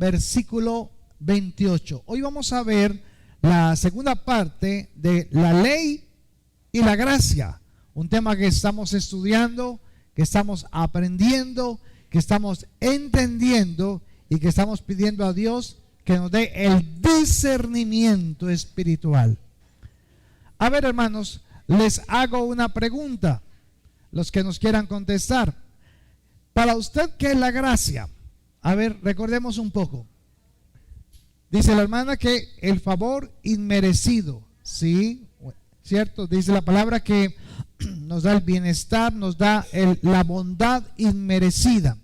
versículo 28. Hoy vamos a ver la segunda parte de la ley y la gracia, un tema que estamos estudiando, que estamos aprendiendo, que estamos entendiendo y que estamos pidiendo a Dios que nos dé el discernimiento espiritual. A ver, hermanos, les hago una pregunta, los que nos quieran contestar. Para usted, ¿qué es la gracia? A ver, recordemos un poco. Dice la hermana que el favor inmerecido, ¿sí? ¿Cierto? Dice la palabra que nos da el bienestar, nos da la bondad inmerecida.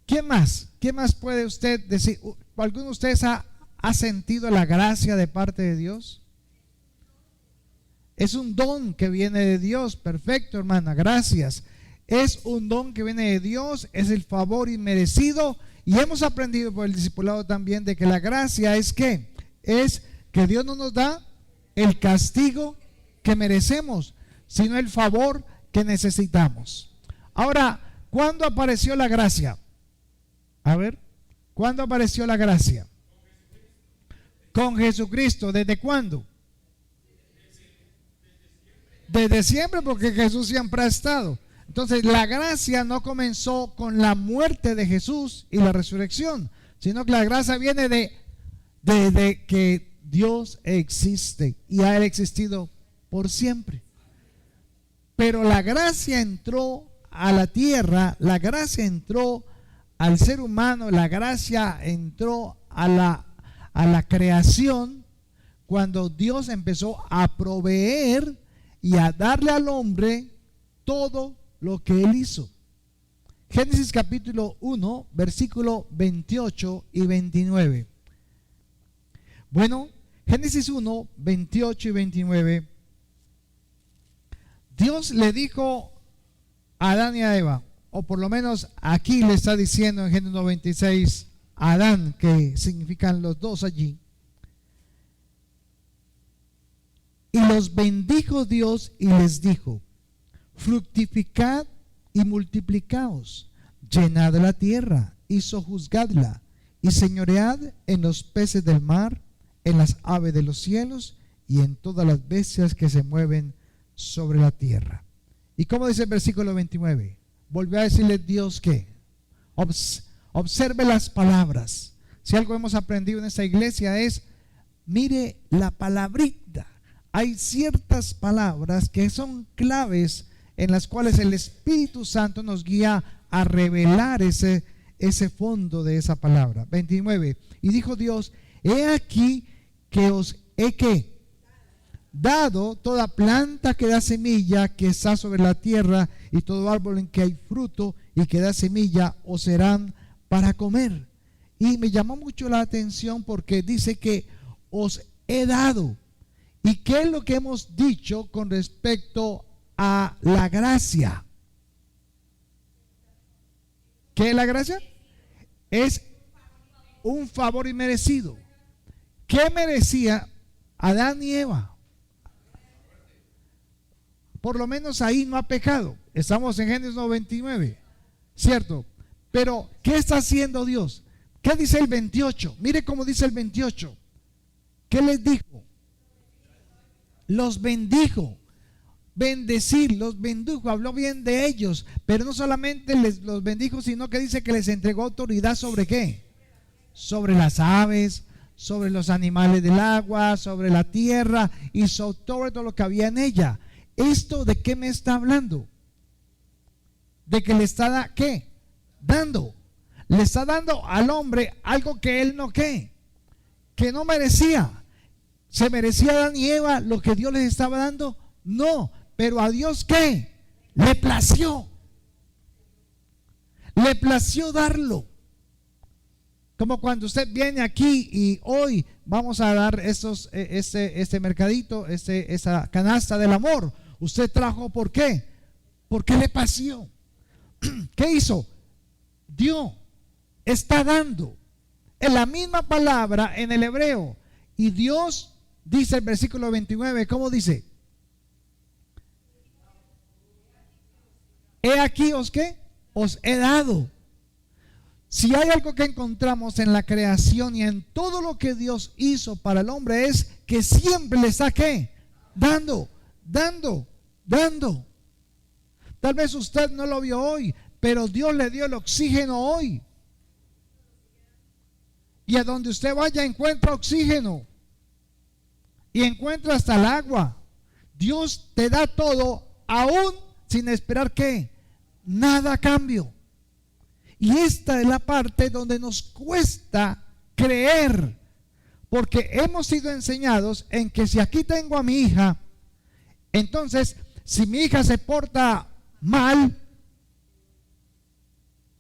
¿Qué más? ¿Qué más puede usted decir? ¿Alguno de ustedes ha sentido la gracia de parte de Dios? Es un don que viene de Dios. Perfecto, hermana, gracias. Es un don que viene de Dios, es el favor inmerecido. Y hemos aprendido por el discipulado también de que la gracia es ¿qué? Es que Dios no nos da el castigo que merecemos, sino el favor que necesitamos. Ahora, ¿cuándo apareció la gracia? A ver, ¿cuándo apareció la gracia? Con Jesucristo. ¿Desde cuándo? Desde siempre, porque Jesús siempre ha estado. Entonces la gracia no comenzó con la muerte de Jesús y la resurrección, sino que la gracia viene de que Dios existe y ha existido por siempre. Pero la gracia entró a la tierra, la gracia entró al ser humano, la gracia entró a la creación cuando Dios empezó a proveer y a darle al hombre todo lo que él hizo. Génesis capítulo 1, versículo 28 y 29. Bueno, Génesis 1, 28 y 29. Dios le dijo a Adán y a Eva, o por lo menos aquí le está diciendo en Génesis 96 a Adán, que significan los dos allí. Y los bendijo Dios y les dijo: fructificad y multiplicaos, llenad la tierra y sojuzgadla, y señoread en los peces del mar, en las aves de los cielos y en todas las bestias que se mueven sobre la tierra. ¿Y cómo dice el versículo 29? Volvió a decirle Dios que observe las palabras. Si algo hemos aprendido en esta iglesia es, mire la palabrita. Hay ciertas palabras que son claves en las cuales el Espíritu Santo nos guía a revelar ese fondo de esa palabra. 29. Y dijo Dios: he aquí que os he dado toda planta que da semilla que está sobre la tierra, y todo árbol en que hay fruto y que da semilla os serán para comer. Y me llamó mucho la atención porque dice que os he dado. ¿Y qué es lo que hemos dicho con respecto a la gracia? ¿Qué es la gracia? Es un favor inmerecido. ¿Qué merecía Adán y Eva? Por lo menos ahí no ha pecado. Estamos en Génesis 99, ¿cierto? Pero ¿qué está haciendo Dios? ¿Qué dice el 28? Mire cómo dice el 28. ¿Qué les dijo? Los bendijo. Bendecir, los bendijo, habló bien de ellos, pero no solamente los bendijo, sino que dice que les entregó autoridad sobre ¿qué? Sobre las aves, sobre los animales del agua, sobre la tierra y sobre todo lo que había en ella. ¿Esto de qué me está hablando? De que le está ¿qué? Dando. Le está dando al hombre algo que él no ¿qué? Que no merecía. ¿Se merecía Adán y Eva lo que Dios les estaba dando? No, pero a Dios ¿qué? Le plació. Le plació darlo. Como cuando usted viene aquí y hoy vamos a dar este mercadito, esa canasta del amor. Usted trajo, ¿por qué? Porque le plació. ¿Qué hizo? Dio. Está dando. Es la misma palabra en el hebreo. Y Dios, dice el versículo 29, ¿cómo dice? He aquí os ¿qué? Os he dado. Si hay algo que encontramos en la creación y en todo lo que Dios hizo para el hombre, es que siempre le está ¿qué? Dando. Tal vez usted no lo vio hoy, pero Dios le dio el oxígeno hoy. Y a donde usted vaya encuentra oxígeno. Y encuentra hasta el agua. Dios te da todo, aún sin esperar ¿qué? Nada a cambio. Y esta es la parte donde nos cuesta creer, porque hemos sido enseñados en que si aquí tengo a mi hija, entonces si mi hija se porta mal,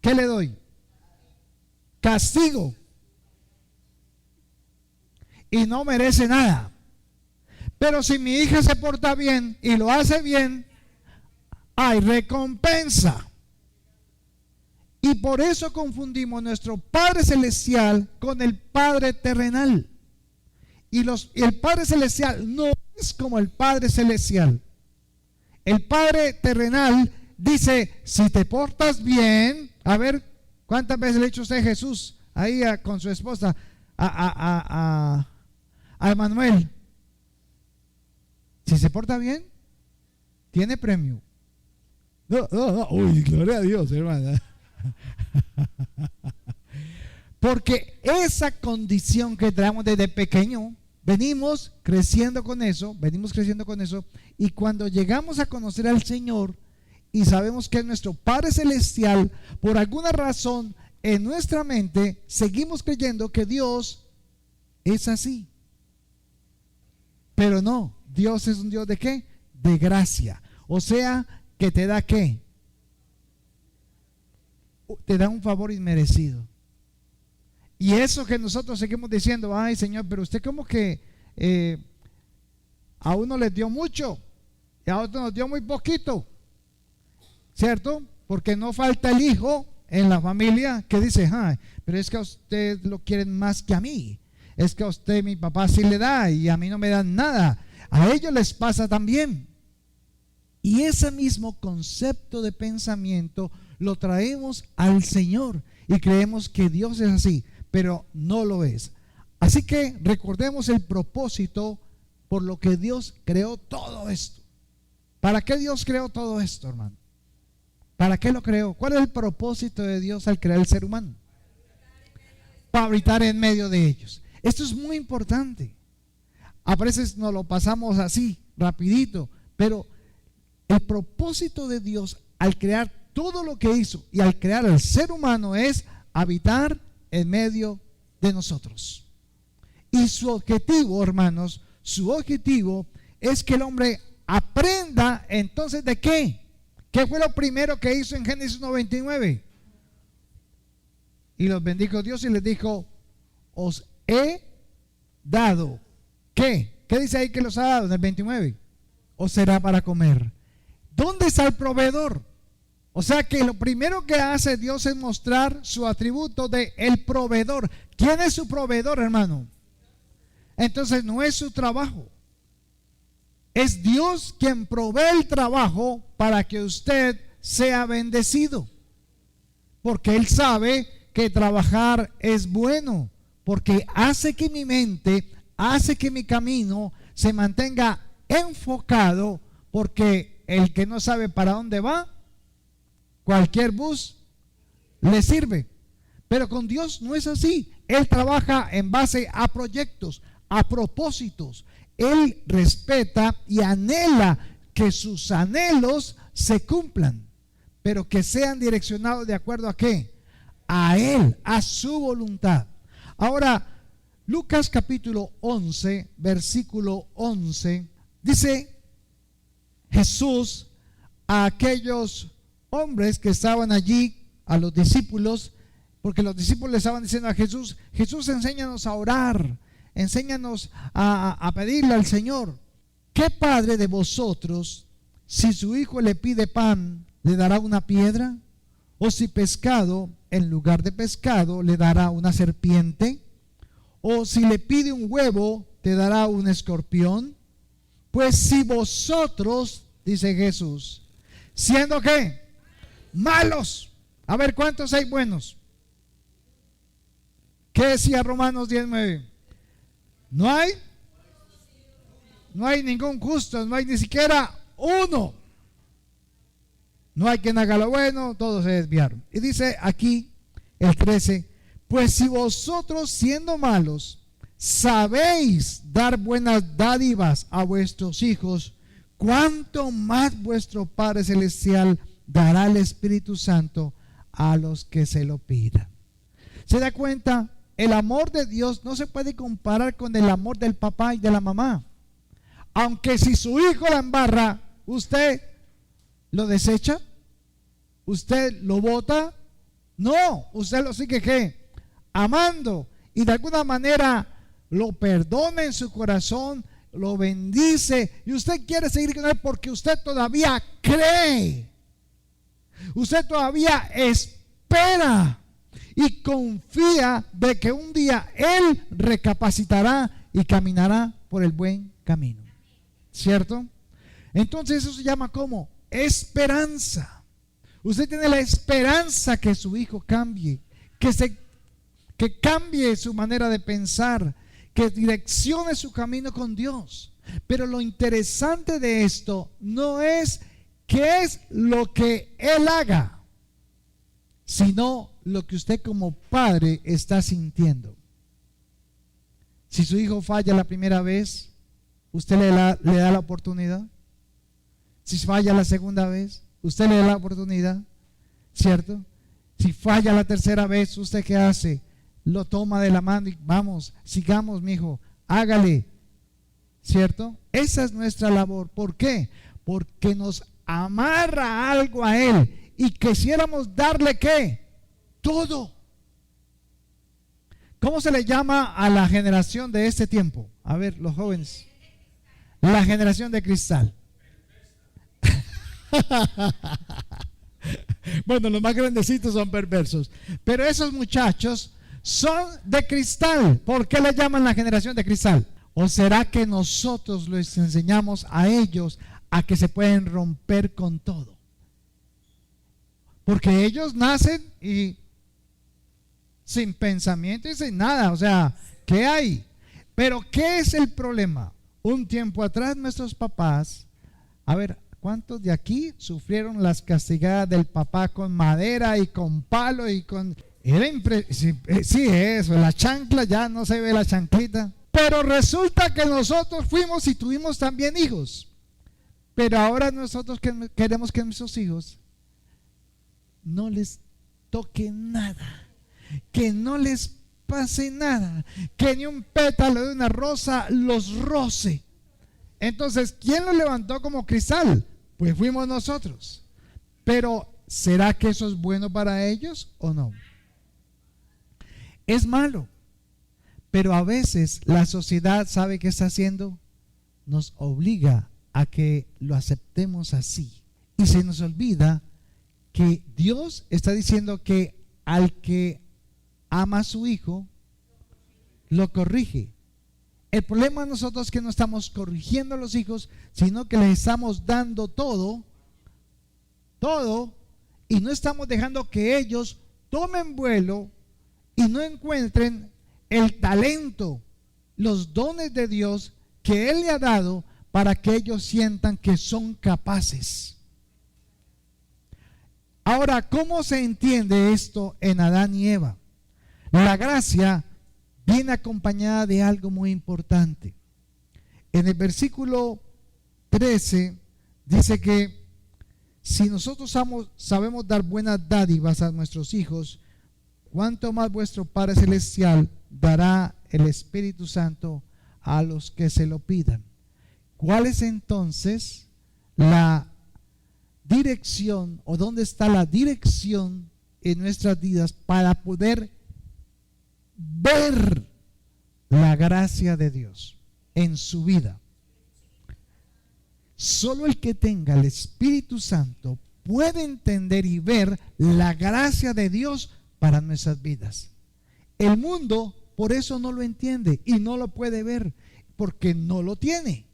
¿qué le doy? Castigo. Y no merece nada. Pero si mi hija se porta bien y lo hace bien, hay recompensa. Y por eso confundimos nuestro Padre Celestial con el Padre terrenal. Y el Padre Celestial no es como el Padre Celestial. El Padre terrenal dice, si te portas bien, a ver, ¿cuántas veces le ha dicho usted Jesús ahí con su esposa, a Emanuel? Si se porta bien, tiene premio. No. Uy, gloria a Dios, hermana. Porque esa condición que traemos desde pequeño, venimos creciendo con eso, y cuando llegamos a conocer al Señor y sabemos que es nuestro Padre Celestial, por alguna razón en nuestra mente seguimos creyendo que Dios es así. Pero no, Dios es un Dios ¿de qué? De gracia. O sea, que te da ¿qué? Te da un favor inmerecido. Y eso que nosotros seguimos diciendo, ay Señor, pero usted como que a uno les dio mucho y a otro nos dio muy poquito, ¿cierto? Porque no falta el hijo en la familia que dice, ay, pero es que a usted lo quieren más que a mí, es que a usted mi papá sí le da y a mí no me dan nada. A ellos les pasa también. Y ese mismo concepto de pensamiento lo traemos al Señor y creemos que Dios es así, pero no lo es. Así que recordemos el propósito por lo que Dios creó todo esto. ¿Para qué Dios creó todo esto, hermano? ¿Para qué lo creó? ¿Cuál es el propósito de Dios al crear el ser humano? Para habitar en medio de ellos. Esto es muy importante. A veces nos lo pasamos así, rapidito, pero el propósito de Dios al crear todo lo que hizo y al crear al ser humano es habitar en medio de nosotros. Y su objetivo, hermanos, su objetivo es que el hombre aprenda entonces ¿de qué? ¿Qué fue lo primero que hizo en Génesis 1:29? Y los bendijo Dios y les dijo, os he dado. ¿Qué? ¿Qué dice ahí que los ha dado en el 29? Os será para comer. ¿Dónde está el proveedor? O sea que lo primero que hace Dios es mostrar su atributo de el proveedor. ¿Quién es su proveedor, hermano? Entonces no es su trabajo. Es Dios quien provee el trabajo para que usted sea bendecido. Porque Él sabe que trabajar es bueno. Porque hace que mi mente, hace que mi camino se mantenga enfocado. Porque el que no sabe para dónde va, cualquier bus le sirve. Pero con Dios no es así. Él trabaja en base a proyectos, a propósitos. Él respeta y anhela que sus anhelos se cumplan, pero que sean direccionados de acuerdo a ¿qué? A Él, a su voluntad. Ahora, Lucas capítulo 11, versículo 11, dice Jesús a aquellos hombres que estaban allí, a los discípulos, porque los discípulos le estaban diciendo a Jesús, Jesús, enséñanos a orar, enséñanos a pedirle al Señor. ¿Qué padre de vosotros, si su hijo le pide pan, le dará una piedra? ¿O si pescado, en lugar de pescado, le dará una serpiente? ¿O si le pide un huevo, te dará un escorpión? Pues si vosotros, dice Jesús, siendo ¿qué? Malos. A ver, ¿cuántos hay buenos? ¿Qué decía Romanos 19? No hay ningún justo, no hay ni siquiera uno. No hay quien haga lo bueno, todos se desviaron. Y dice aquí el 13, pues si vosotros siendo malos sabéis dar buenas dádivas a vuestros hijos, ¿cuánto más vuestro Padre Celestial dará el Espíritu Santo a los que se lo pidan? ¿Se da cuenta? El amor de Dios no se puede comparar con el amor del papá y de la mamá. Aunque si su hijo la embarra, ¿usted lo desecha? ¿Usted lo bota? No, usted lo sigue ¿qué? Amando, y de alguna manera lo perdona en su corazón, lo bendice, y usted quiere seguir con él porque usted todavía cree, usted todavía espera y confía de que un día él recapacitará y caminará por el buen camino, ¿cierto? Entonces eso se llama como esperanza. Usted tiene la esperanza que su hijo cambie, que cambie su manera de pensar, que direccione su camino con Dios. Pero lo interesante de esto no es qué es lo que él haga, sino lo que usted como padre está sintiendo. Si su hijo falla la primera vez, ¿usted le da la oportunidad? Si falla la segunda vez, usted le da la oportunidad, ¿cierto? Si falla la tercera vez, ¿usted qué hace? Lo toma de la mano y vamos, sigamos, mi hijo, hágale, ¿cierto? Esa es nuestra labor. ¿Por qué? Porque nos amarra algo a él y quisiéramos darle ¿qué? Todo. ¿Cómo se le llama a la generación de este tiempo? A ver, los jóvenes. La generación de cristal. Bueno, los más grandecitos son perversos, pero esos muchachos son de cristal. ¿Por qué le llaman la generación de cristal? ¿O será que nosotros les enseñamos a ellos a que se pueden romper con todo? Porque ellos nacen y sin pensamiento y sin nada, o sea, ¿qué hay? Pero ¿qué es el problema? Un tiempo atrás nuestros papás, a ver, ¿cuántos de aquí sufrieron las castigadas del papá con madera y con palo y con... Sí, eso, la chancla, ya no se ve la chanclita. Pero resulta que nosotros fuimos y tuvimos también hijos. Pero ahora nosotros queremos que nuestros hijos no les toque nada, que no les pase nada, que ni un pétalo de una rosa los roce. Entonces, ¿quién lo levantó como cristal? Pues fuimos nosotros. Pero ¿será que eso es bueno para ellos o no? Es malo. Pero a veces la sociedad, ¿sabe qué está haciendo? Nos obliga a que lo aceptemos así. Y se nos olvida que Dios está diciendo que al que ama a su hijo, lo corrige. El problema de nosotros es que no estamos corrigiendo a los hijos, sino que les estamos dando todo, y no estamos dejando que ellos tomen vuelo y no encuentren el talento, los dones de Dios que Él le ha dado para que ellos sientan que son capaces. Ahora, ¿cómo se entiende esto en Adán y Eva? La gracia viene acompañada de algo muy importante. En el versículo 13 dice que si nosotros sabemos dar buenas dádivas a nuestros hijos, ¿cuánto más vuestro Padre Celestial dará el Espíritu Santo a los que se lo pidan? ¿Cuál es entonces la dirección o dónde está la dirección en nuestras vidas para poder ver la gracia de Dios en su vida? Solo el que tenga el Espíritu Santo puede entender y ver la gracia de Dios para nuestras vidas. El mundo por eso no lo entiende y no lo puede ver, porque no lo tiene.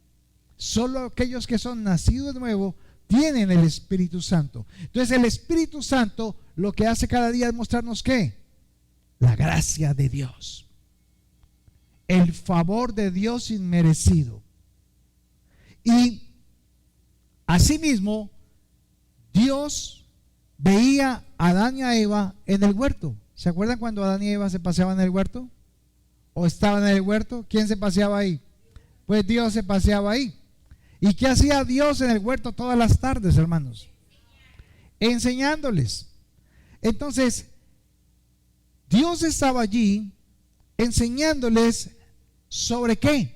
Solo aquellos que son nacidos de nuevo tienen el Espíritu Santo. Entonces el Espíritu Santo lo que hace cada día es mostrarnos ¿qué? la gracia de Dios, el favor de Dios inmerecido. Y asimismo, Dios veía a Adán y a Eva en el huerto. ¿Se acuerdan cuando Adán y Eva se paseaban en el huerto? ¿O estaban en el huerto? ¿Quién se paseaba ahí? Pues Dios se paseaba ahí. ¿Y qué hacía Dios en el huerto todas las tardes, hermanos? Enseñándoles. Entonces, Dios estaba allí enseñándoles sobre qué.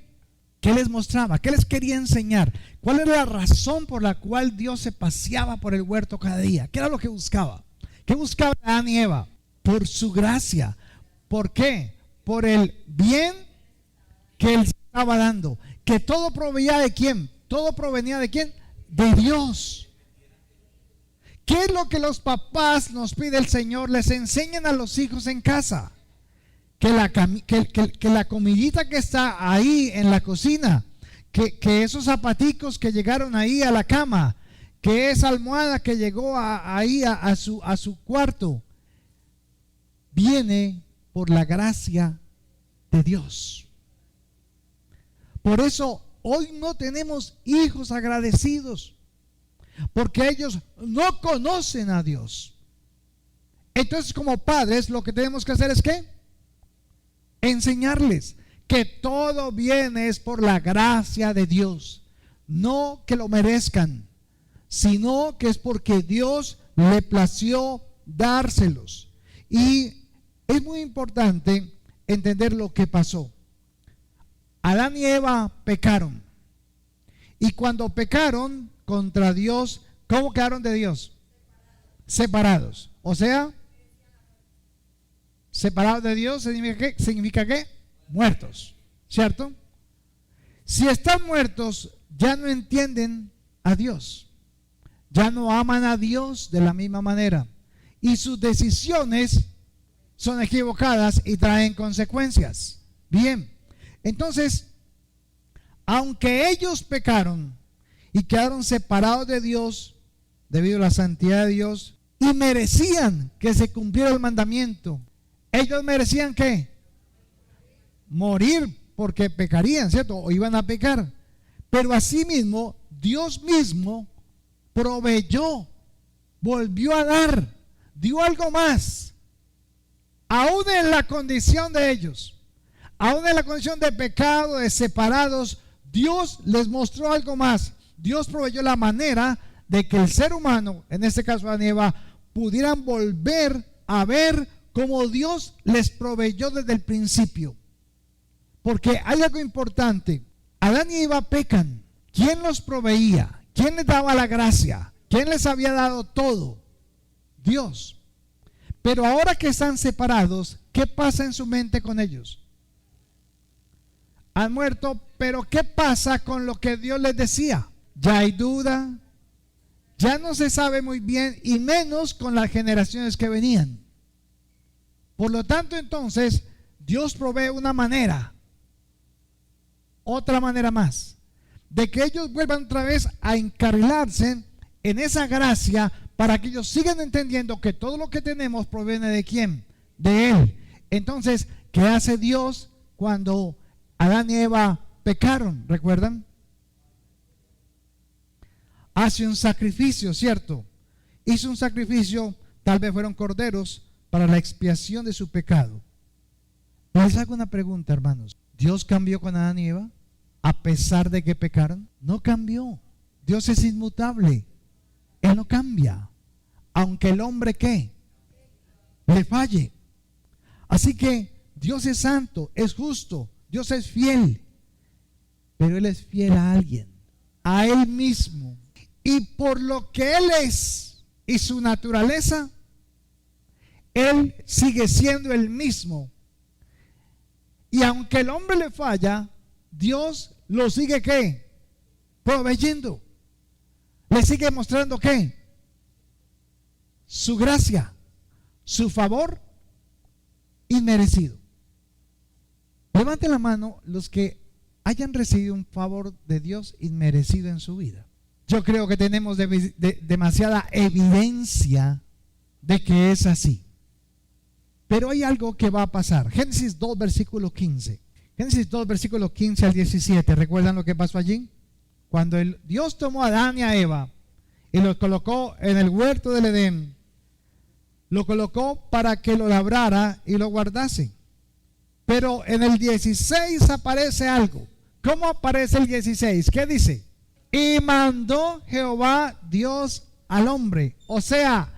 ¿Qué les mostraba? ¿Qué les quería enseñar? ¿Cuál era la razón por la cual Dios se paseaba por el huerto cada día? ¿Qué era lo que buscaba? ¿Qué buscaba Adán y Eva? Por su gracia. ¿Por qué? Por el bien que Él estaba dando. Que todo provenía de ¿quién? Todo provenía de ¿quién? De Dios. ¿Qué es lo que los papás nos pide el Señor? Les enseñan a los hijos en casa. Que la comidita que está ahí en la cocina, que esos zapaticos que llegaron ahí a la cama, que esa almohada que llegó ahí a su cuarto, viene por la gracia de Dios. Por eso hoy no tenemos hijos agradecidos, porque ellos no conocen a Dios. Entonces, como padres, lo que tenemos que hacer es ¿qué? Enseñarles que todo viene es por la gracia de Dios, no que lo merezcan, sino que es porque Dios le plació dárselos. Y es muy importante entender lo que pasó. Adán y Eva pecaron, y cuando pecaron contra Dios, ¿cómo quedaron de Dios? Separados. O sea, separados de Dios significa ¿qué? Muertos, ¿cierto? Si están muertos, ya no entienden a Dios, ya no aman a Dios de la misma manera, y sus decisiones son equivocadas y traen consecuencias. Bien, entonces, aunque ellos pecaron y quedaron separados de Dios debido a la santidad de Dios y merecían que se cumpliera el mandamiento, ellos merecían ¿qué? Morir, porque pecarían, ¿cierto? O iban a pecar. Pero asimismo, Dios mismo proveyó, volvió a dar, dio algo más. Aún en la condición de ellos, aún en la condición de pecado, de separados, Dios les mostró algo más. Dios proveyó la manera de que el ser humano, en este caso Adán y Eva, pudieran volver a ver como Dios les proveyó desde el principio. Porque hay algo importante. Adán y Eva pecan. ¿Quién los proveía? ¿Quién les daba la gracia? ¿Quién les había dado todo? Dios. Pero ahora que están separados, ¿qué pasa en su mente con ellos? Han muerto, pero ¿qué pasa con lo que Dios les decía? Ya hay duda, ya no se sabe muy bien, y menos con las generaciones que venían. Por lo tanto, entonces, Dios provee una manera, otra manera más, de que ellos vuelvan otra vez a encarrilarse en esa gracia, para que ellos sigan entendiendo que todo lo que tenemos proviene de ¿quién? De Él. Entonces, ¿qué hace Dios cuando Adán y Eva pecaron? ¿Recuerdan? Hace un sacrificio, ¿cierto? Hizo un sacrificio, tal vez fueron corderos, para la expiación de su pecado. Les hago una pregunta, hermanos. ¿Dios cambió con Adán y Eva a pesar de que pecaron? No cambió. Dios es inmutable. Él no cambia, aunque el hombre ¿qué? Le falle. Así que Dios es santo, es justo, Dios es fiel, pero Él es fiel a alguien, a Él mismo. Y por lo que Él es y su naturaleza, Él sigue siendo el mismo. Y aunque el hombre le falla, Dios lo sigue ¿qué? Proveyendo. Le sigue mostrando ¿qué? Su gracia, su favor inmerecido. Levanten la mano los que hayan recibido un favor de Dios inmerecido en su vida. Yo creo que tenemos demasiada evidencia de que es así. Pero hay algo que va a pasar. Génesis 2, versículo 15. Génesis 2, versículo 15 al 17. ¿Recuerdan lo que pasó allí? Cuando Dios tomó a Adán y a Eva y los colocó en el huerto del Edén, lo colocó para que lo labrara y lo guardase. Pero en el 16 aparece algo. ¿Cómo aparece el 16? ¿Qué dice? Y mandó Jehová Dios al hombre. O sea,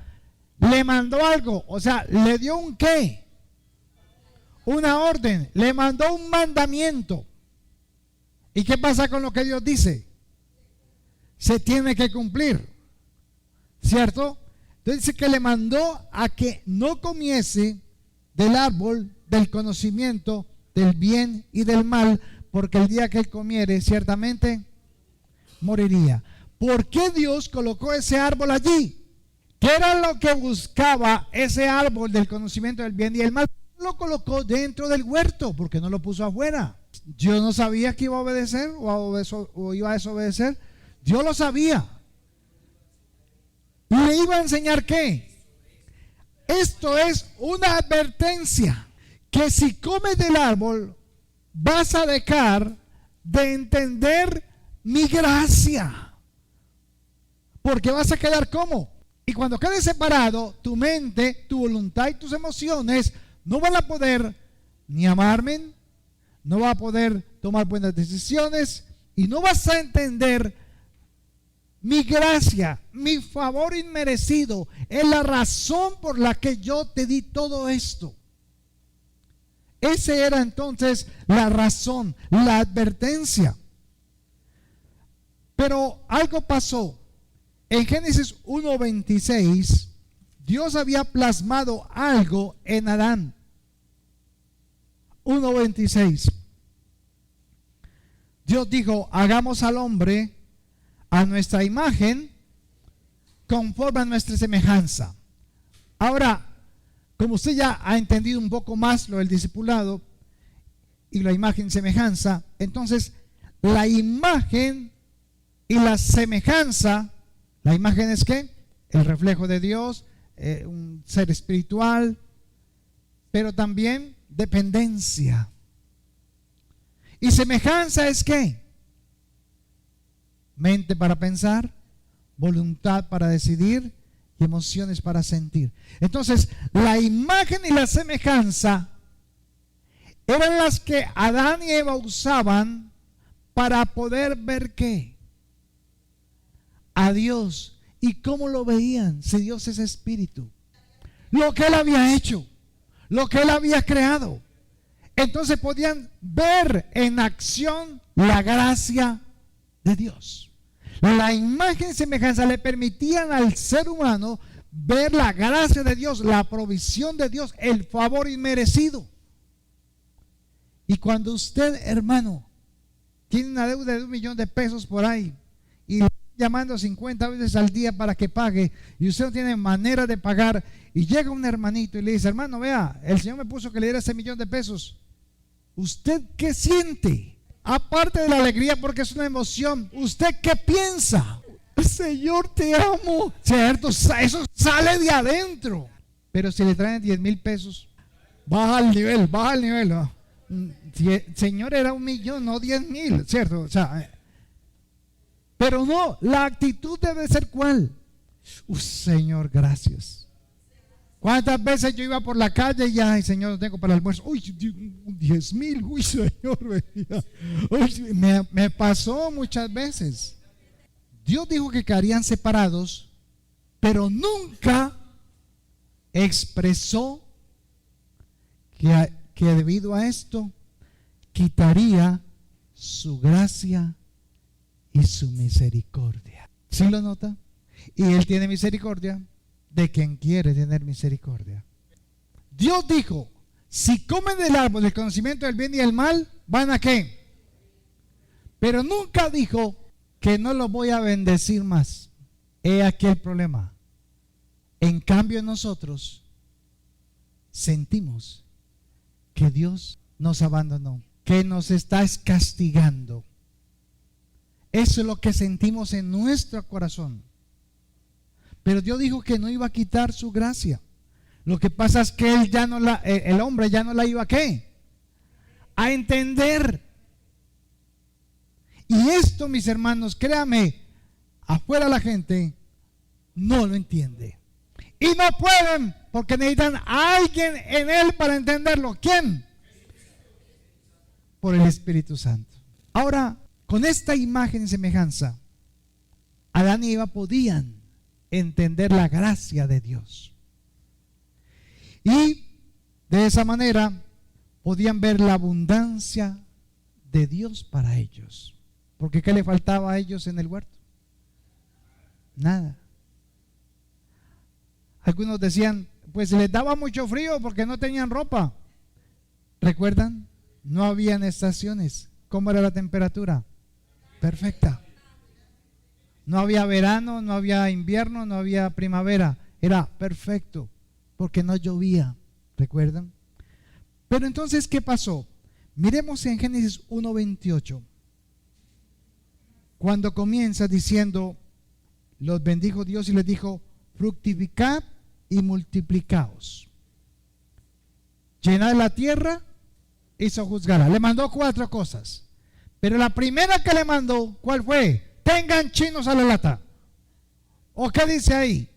le mandó algo. O sea, le dio un qué. Una orden. Le mandó un mandamiento. ¿Y qué pasa con lo que Dios dice? Se tiene que cumplir. ¿Cierto? Entonces dice que le mandó a que no comiese del árbol del conocimiento del bien y del mal, porque el día que él comiere ciertamente moriría. ¿Por qué Dios colocó ese árbol allí? ¿Qué era lo que buscaba ese árbol del conocimiento del bien y del mal? Lo colocó dentro del huerto, porque no lo puso afuera. Yo no sabía que iba a obedecer o iba a desobedecer. Dios lo sabía. ¿Le iba a enseñar qué? Esto es una advertencia, que si comes del árbol vas a dejar de entender mi gracia, porque vas a quedar como. Y cuando quedes separado, tu mente, tu voluntad y tus emociones no van a poder ni amarme, no vas a poder tomar buenas decisiones y no vas a entender mi gracia, mi favor inmerecido. Es la razón por la que yo te di todo esto. Esa era entonces la razón, la advertencia. Pero algo pasó. En Génesis 1:26, Dios había plasmado algo en Adán. 1:26. Dios dijo, hagamos al hombre a nuestra imagen, conforme a nuestra semejanza. Ahora, como usted ya ha entendido un poco más lo del discipulado y la imagen y semejanza, entonces la imagen y la semejanza, la imagen es ¿qué? El reflejo de Dios, un ser espiritual, pero también dependencia. Y semejanza es ¿qué? Mente para pensar, voluntad para decidir y emociones para sentir. Entonces, la imagen y la semejanza eran las que Adán y Eva usaban para poder ver ¿qué? A Dios. ¿Y cómo lo veían? Si Dios es espíritu. Lo que Él había hecho, lo que Él había creado. Entonces podían ver en acción la gracia de Dios. La imagen y semejanza le permitían al ser humano ver la gracia de Dios, la provisión de Dios, el favor inmerecido. Y cuando usted, hermano, tiene una deuda de 1 millón de pesos por ahí y le están llamando 50 veces al día para que pague y usted no tiene manera de pagar, y llega un hermanito y le dice, hermano, vea, el Señor me puso que le diera ese 1 millón de pesos. ¿Usted qué siente? Aparte de la alegría, porque es una emoción, ¿usted qué piensa? Señor, te amo. Cierto, eso sale de adentro. Pero si le traen 10,000 pesos, baja el nivel, ¿no? Señor, era 1 millón, no 10,000, ¿cierto? O sea, pero no, la actitud debe ser ¿cuál? Señor, gracias. ¿Cuántas veces yo iba por la calle y ay, Señor, no tengo para el almuerzo? Uy, 10,000, uy, Señor, uy, me pasó muchas veces. Dios dijo que quedarían separados, pero nunca expresó que debido a esto quitaría su gracia y su misericordia. ¿Sí lo nota? Y Él tiene misericordia de quien quiere tener misericordia. Dios dijo, si comen del árbol del conocimiento del bien y del mal, ¿van a qué? Pero nunca dijo que no los voy a bendecir más. He aquí el problema. En cambio nosotros sentimos que Dios nos abandonó, que nos está castigando. Eso es lo que sentimos en nuestro corazón. Pero Dios dijo que no iba a quitar su gracia. Lo que pasa es que él ya no el hombre ya no la iba a ¿qué? A entender. Y esto, mis hermanos, créame, afuera la gente no lo entiende. Y no pueden, porque necesitan a alguien en él para entenderlo. ¿Quién? Por el Espíritu Santo. Ahora, con esta imagen y semejanza, Adán y Eva podían entender la gracia de Dios. Y de esa manera podían ver la abundancia de Dios para ellos. Porque ¿qué le faltaba a ellos en el huerto? Nada. Algunos decían, pues les daba mucho frío porque no tenían ropa. ¿Recuerdan? No habían estaciones. ¿Cómo era la temperatura? Perfecta. No había verano, no había invierno, no había primavera. Era perfecto porque no llovía. ¿Recuerdan? Pero entonces, ¿qué pasó? Miremos en Génesis 1:28. Cuando comienza diciendo, los bendijo Dios y les dijo, fructificad y multiplicaos. Llenad la tierra y sojuzgadla. Le mandó 4 cosas. Pero la primera que le mandó, ¿cuál fue? Tengan chinos a la lata. ¿O qué dice ahí?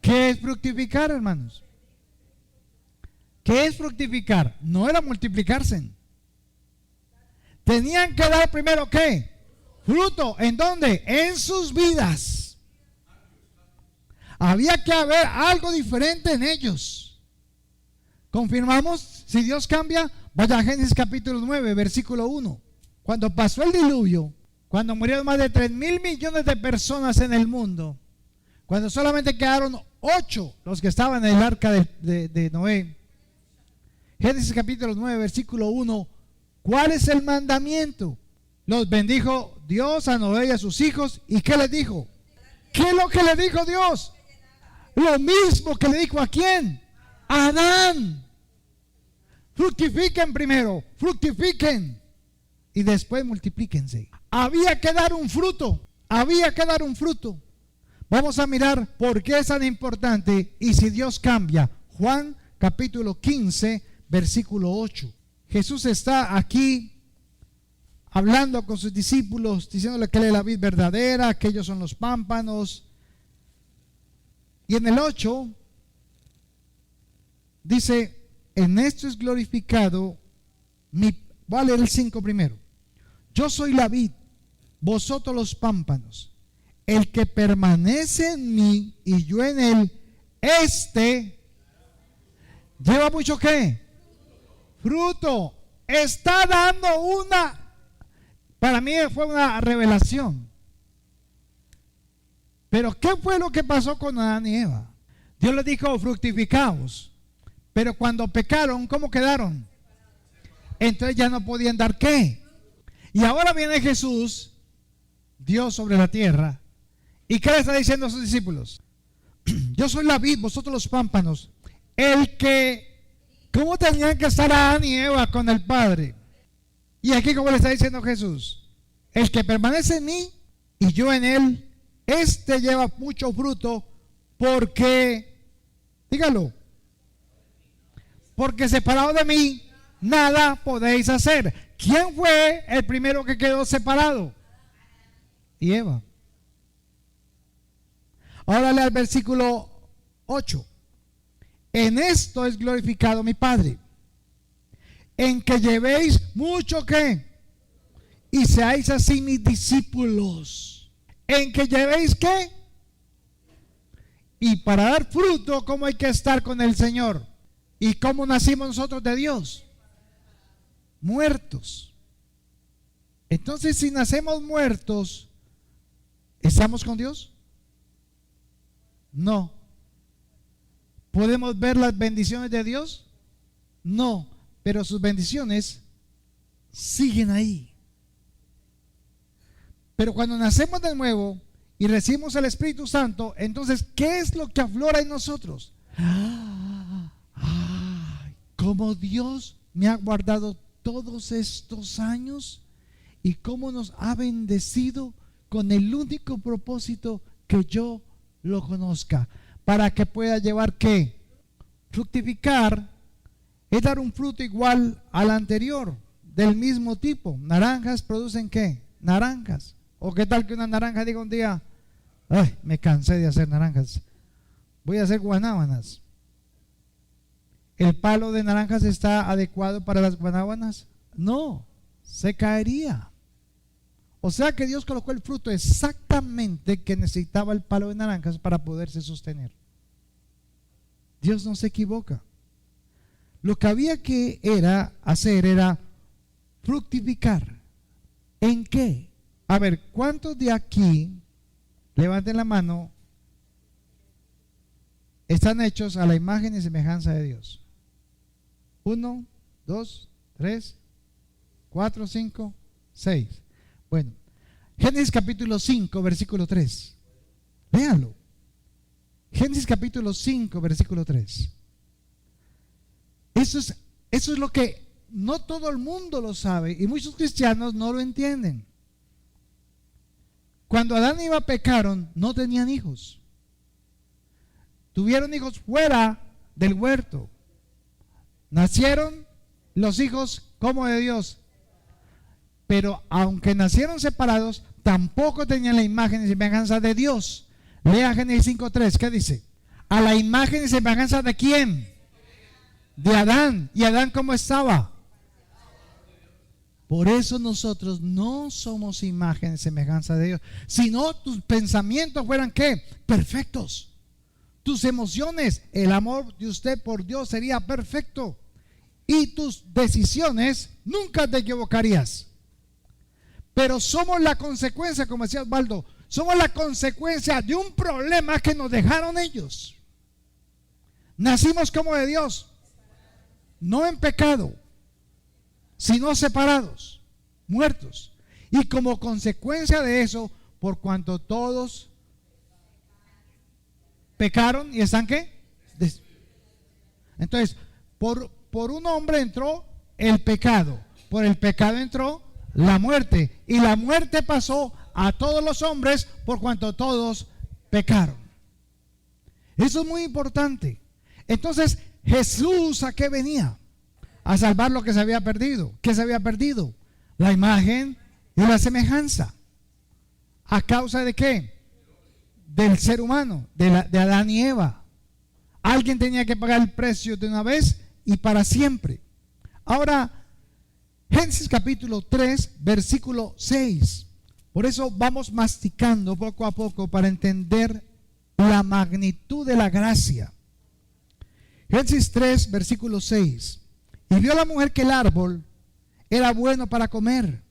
¿Qué es fructificar, hermanos? ¿Qué es fructificar? No era multiplicarse. Tenían que dar primero ¿qué? Fruto. ¿En dónde? En sus vidas. Había que haber algo diferente en ellos. ¿Confirmamos? Si Dios cambia, vaya a Génesis capítulo 9, versículo 1. Cuando pasó el diluvio, cuando murieron más de 3,000 millones de personas en el mundo, cuando solamente quedaron 8 los que estaban en el arca de Noé, Génesis capítulo 9, versículo 1, ¿cuál es el mandamiento? Los bendijo Dios a Noé y a sus hijos. ¿Y qué les dijo? ¿Qué es lo que le dijo Dios? Lo mismo que le dijo ¿a quién? A Adán. Fructifiquen primero, fructifiquen y después multiplíquense. Había que dar un fruto, había que dar un fruto. Vamos a mirar por qué es tan importante y si Dios cambia. Juan capítulo 15, versículo 8. Jesús está aquí hablando con sus discípulos, diciéndole que él es la vid verdadera, que ellos son los pámpanos. Y en el 8 dice, en esto es glorificado voy a leer el 5 primero. Yo soy la vid, vosotros los pámpanos. El que permanece en mí y yo en él, este lleva mucho ¿qué? Fruto. Está dando para mí fue una revelación. Pero ¿qué fue lo que pasó con Adán y Eva? Dios les dijo, fructificaos. Pero cuando pecaron, ¿cómo quedaron? Entonces ya no podían dar ¿qué? Y ahora viene Jesús, Dios sobre la tierra. ¿Y qué le está diciendo a sus discípulos? Yo soy la vid, vosotros los pámpanos. ¿Cómo tenían que estar Adán y Eva con el Padre? Y aquí, ¿cómo le está diciendo Jesús? El que permanece en mí y yo en él, este lleva mucho fruto, porque, dígalo, porque separado de mí, nada podéis hacer. ¿Quién fue el primero que quedó separado? Y Eva. Ahora lea el versículo 8. En esto es glorificado mi Padre, en que llevéis mucho ¿qué? Y seáis así mis discípulos. En que llevéis ¿qué? Y para dar fruto, ¿cómo hay que estar con el Señor? ¿Y cómo nacimos nosotros de Dios? Muertos. Entonces, si nacemos muertos, ¿estamos con Dios? No. ¿Podemos ver las bendiciones de Dios? No, pero sus bendiciones siguen ahí. Pero cuando nacemos de nuevo y recibimos el Espíritu Santo, entonces, ¿qué es lo que aflora en nosotros? Como Dios me ha guardado todos estos años y cómo nos ha bendecido con el único propósito que yo lo conozca. para que pueda llevar ¿qué? Fructificar es dar un fruto igual al anterior, del mismo tipo. Naranjas producen ¿qué? Naranjas. ¿O qué tal que una naranja diga un día, ay, me cansé de hacer naranjas, voy a hacer guanábanas? ¿El palo de naranjas está adecuado para las guanábanas? No, se caería. O sea que Dios colocó el fruto exactamente que necesitaba el palo de naranjas para poderse sostener. Dios no se equivoca. Lo que había que hacer era fructificar. ¿En qué? A ver, ¿cuántos de aquí, levanten la mano, están hechos a la imagen y semejanza de Dios? 1, 2, 3, 4, 5, 6. Bueno, Génesis capítulo 5, versículo 3. Léanlo. Génesis capítulo 5, versículo 3. Eso es lo que no todo el mundo lo sabe y muchos cristianos no lo entienden. Cuando Adán y Eva pecaron, no tenían hijos. Tuvieron hijos fuera del huerto. Nacieron los hijos como de Dios. Pero aunque nacieron separados, tampoco tenían la imagen y semejanza de Dios. Lea Génesis 5:3, ¿qué dice? A la imagen y semejanza de ¿quién? De Adán. ¿Y Adán cómo estaba? Por eso nosotros no somos imagen y semejanza de Dios. Si no, tus pensamientos fueran ¿qué? Perfectos. Tus emociones, el amor de usted por Dios sería perfecto. Y tus decisiones, nunca te equivocarías. Pero somos la consecuencia, como decía Osvaldo, somos la consecuencia de un problema que nos dejaron ellos. Nacimos como de Dios, no en pecado, sino separados, muertos. Y como consecuencia de eso, por cuanto todos pecaron y están ¿qué? Entonces, por un hombre entró el pecado, por el pecado entró la muerte, y la muerte pasó a todos los hombres por cuanto todos pecaron. Eso es muy importante. Entonces, Jesús, ¿a qué venía? A salvar lo que se había perdido. ¿Qué se había perdido? La imagen y la semejanza. ¿A causa de qué? Del ser humano, de Adán y Eva. Alguien tenía que pagar el precio de una vez y para siempre. Ahora, Génesis capítulo 3, versículo 6. Por eso vamos masticando poco a poco para entender la magnitud de la gracia. Génesis 3, versículo 6. Y vio la mujer que el árbol era bueno para comer,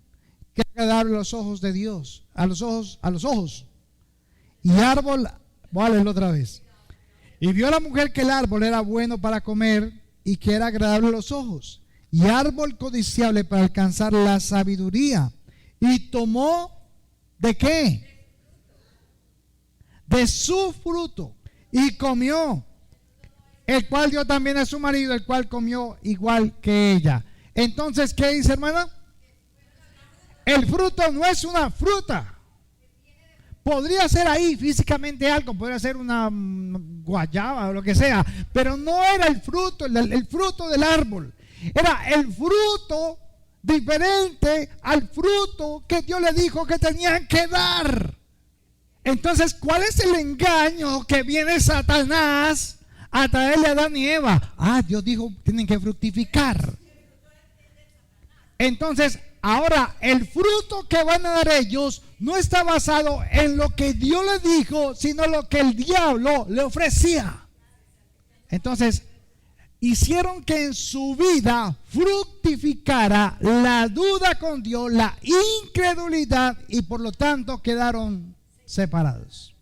que era agradable a los ojos de Dios, a los ojos. Y árbol, voy a leerlo otra vez. Y vio la mujer que el árbol era bueno para comer y que era agradable a los ojos, y árbol codiciable para alcanzar la sabiduría. Y tomó ¿de qué? De su fruto y comió, el cual dio también a su marido, el cual comió igual que ella. Entonces, ¿qué dice, hermana? El fruto no es una fruta. Podría ser ahí físicamente algo, podría ser una guayaba o lo que sea, pero no era el fruto, el fruto del árbol. Era el fruto diferente al fruto que Dios le dijo que tenían que dar. Entonces, ¿cuál es el engaño que viene Satanás a traerle a Adán y Eva? Dios dijo tienen que fructificar. Entonces, ahora el fruto que van a dar ellos no está basado en lo que Dios le dijo, sino lo que el diablo le ofrecía. Entonces, hicieron que en su vida fructificara la duda con Dios, la incredulidad, y por lo tanto quedaron separados.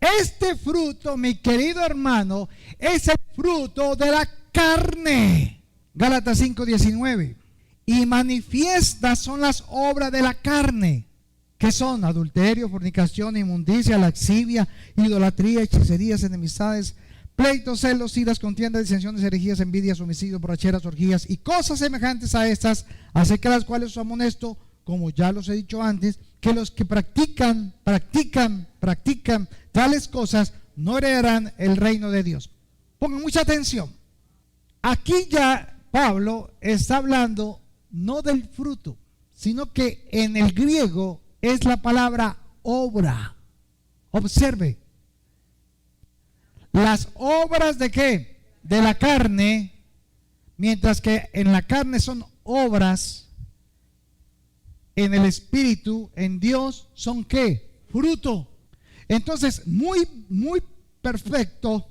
Este fruto, mi querido hermano, es el fruto de la carne. Gálatas 5:19. Y manifiestas son las obras de la carne, que son adulterio, fornicación, inmundicia, lascivia, idolatría, hechicerías, enemistades, pleitos, celos, iras, contiendas, disensiones, herejías, envidias, homicidios, borracheras, orgías y cosas semejantes a estas, acerca de las cuales os amonesto, como ya los he dicho antes, que los que practican tales cosas no heredarán el reino de Dios. Pongan mucha atención. Aquí ya Pablo está hablando no del fruto, sino que en el griego es la palabra obra. Observe. Las obras de ¿qué? De la carne, mientras que en la carne son obras, en el Espíritu, en Dios, son ¿qué? Fruto. Entonces, muy perfecto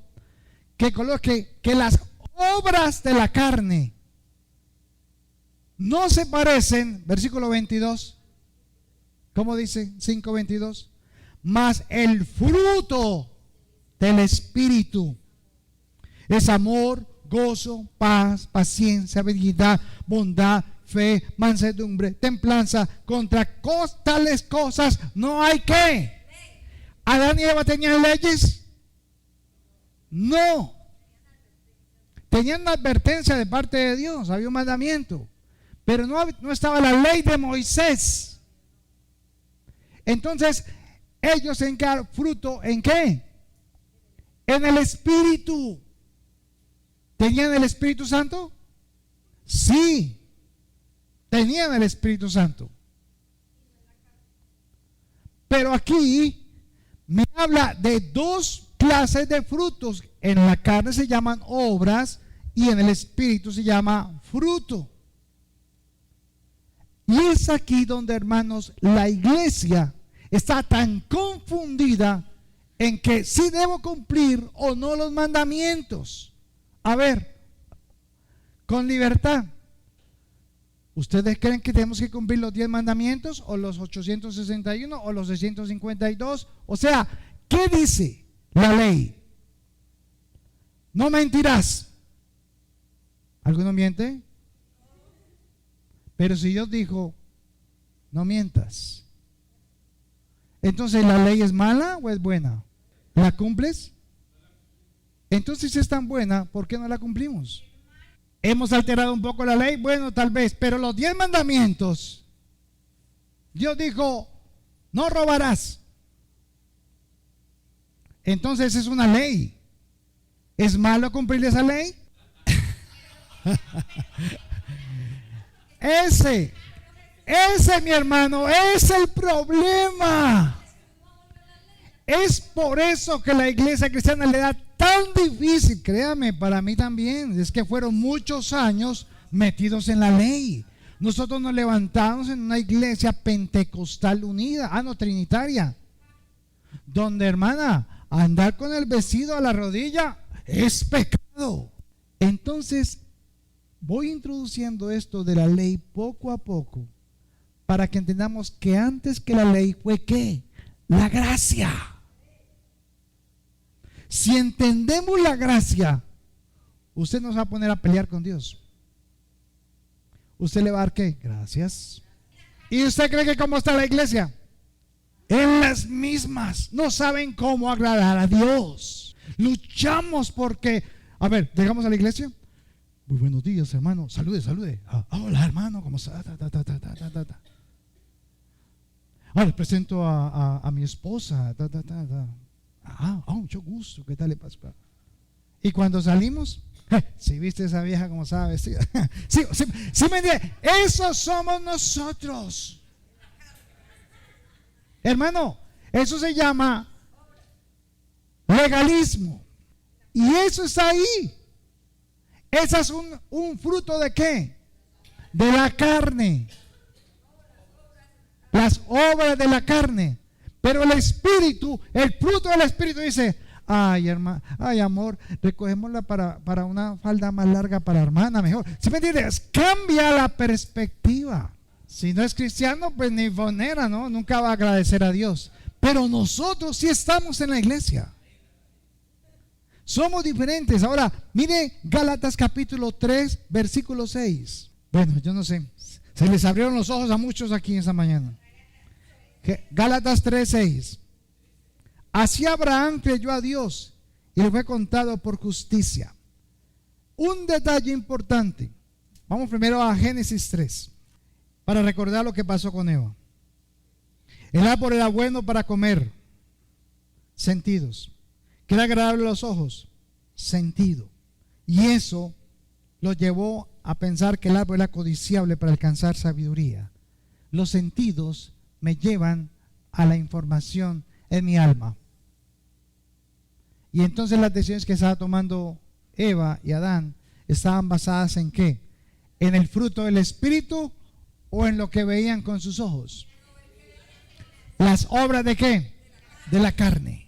que coloque que las obras de la carne no se parecen, versículo 22, ¿cómo dice? 5:22, mas el fruto del Espíritu es amor, gozo, paz, paciencia, benignidad, bondad, fe, mansedumbre, templanza. Contra tales cosas no hay ¿qué? ¿Adán y Eva tenían leyes? No. Tenían una advertencia de parte de Dios, había un mandamiento, pero no estaba la ley de Moisés. Entonces, ellos se encargan fruto ¿en qué? En el Espíritu. ¿Tenían el Espíritu Santo? Sí, tenían el Espíritu Santo. Pero aquí me habla de dos clases de frutos. En la carne se llaman obras y en el Espíritu se llama fruto. Y es aquí donde, hermanos, la iglesia está tan confundida en que si debo cumplir o no los mandamientos. A ver, con libertad, ¿ustedes creen que tenemos que cumplir los 10 mandamientos o los 861 o los 652? O sea, ¿qué dice la ley? No mentirás. ¿Alguno miente? Pero si Dios dijo, no mientas, entonces ¿la ley es mala o es buena? ¿La cumples? Entonces, si es tan buena, ¿por qué no la cumplimos? ¿Hemos alterado un poco la ley? Bueno, tal vez, pero los 10 mandamientos, Dios dijo, no robarás. Entonces es una ley. ¿Es malo cumplir esa ley? Ese, mi hermano, es el problema. Es por eso que la iglesia cristiana le da tan difícil, créame, para mí también, es que fueron muchos años metidos en la ley. Nosotros nos levantamos en una iglesia pentecostal unida, no, trinitaria, donde, hermana, andar con el vestido a la rodilla es pecado. Entonces, voy introduciendo esto de la ley poco a poco, para que entendamos que antes que la ley fue ¿qué? La gracia. Si entendemos la gracia, usted no se va a poner a pelear con Dios. Usted le va a dar ¿qué? Gracias. ¿Y usted cree que cómo está la iglesia? En las mismas. No saben cómo agradar a Dios. Luchamos porque, a ver, llegamos a la iglesia. Muy buenos días, hermano. Salude, salude. Hola, hermano, ¿cómo está? Les presento a mi esposa. Mucho gusto. ¿Qué tal le pasa? Y cuando salimos, si viste esa vieja como estaba vestida. Sí, me entiende. Esos somos nosotros. Hermano, eso se llama legalismo. Y eso está ahí. Ese es un fruto ¿de qué? De la carne. Las obras de la carne. Pero el Espíritu, el fruto del Espíritu dice, ay, hermano, ay, amor, recogémosla para una falda más larga para hermana, mejor. ¿Sí me entiendes? Cambia la perspectiva. Si no es cristiano, pues ni fonera, ¿no? Nunca va a agradecer a Dios. Pero nosotros sí estamos en la iglesia. Somos diferentes. Ahora, mire Gálatas capítulo 3, versículo 6. Bueno, yo no sé. Se les abrieron los ojos a muchos aquí esta mañana. Gálatas 3, 6. Así Abraham creyó a Dios y le fue contado por justicia. Un detalle importante. Vamos primero a Génesis 3 para recordar lo que pasó con Eva. El árbol era bueno para comer. Sentidos. ¿Qué era agradable a los ojos? Sentido. Y eso lo llevó a pensar que el árbol era codiciable para alcanzar sabiduría. Los sentidos me llevan a la información en mi alma. Y entonces las decisiones que estaba tomando Eva y Adán estaban basadas en ¿qué? ¿En el fruto del Espíritu o en lo que veían con sus ojos? ¿Las obras de qué? De la carne.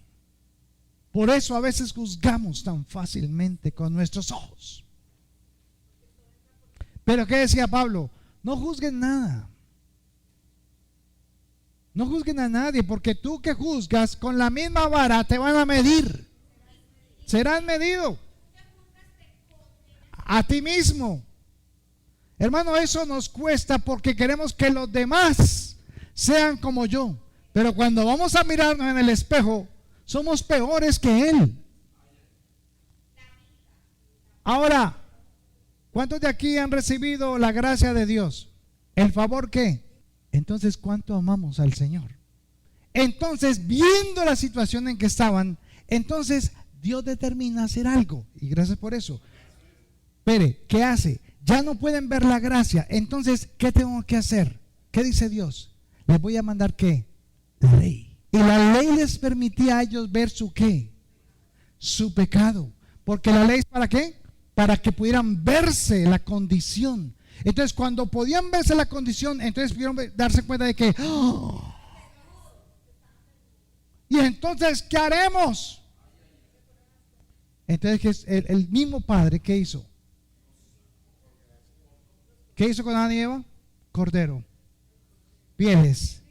Por eso a veces juzgamos tan fácilmente con nuestros ojos. Pero ¿qué decía Pablo? No juzguen nada. No juzguen a nadie, porque tú que juzgas con la misma vara te van a medir. Serás medido a ti mismo. Hermano, eso nos cuesta porque queremos que los demás sean como yo. Pero cuando vamos a mirarnos en el espejo, somos peores que él. Ahora, ¿cuántos de aquí han recibido la gracia de Dios? ¿El favor qué? Entonces, ¿cuánto amamos al Señor? Entonces, viendo la situación en que estaban, entonces Dios determina hacer algo. Y gracias por eso. Espere, ¿qué hace? Ya no pueden ver la gracia. Entonces, ¿qué tengo que hacer? ¿Qué dice Dios? Les voy a mandar ¿qué? La ley. Y la ley les permitía a ellos ver su ¿qué? Su pecado. Porque la ley es ¿para qué? Para que pudieran verse la condición. Entonces cuando podían verse la condición, entonces pudieron darse cuenta de que ¡oh! Y entonces ¿qué haremos? Entonces el mismo padre, ¿qué hizo? ¿Qué hizo con Adán y Eva? Cordero, pieles,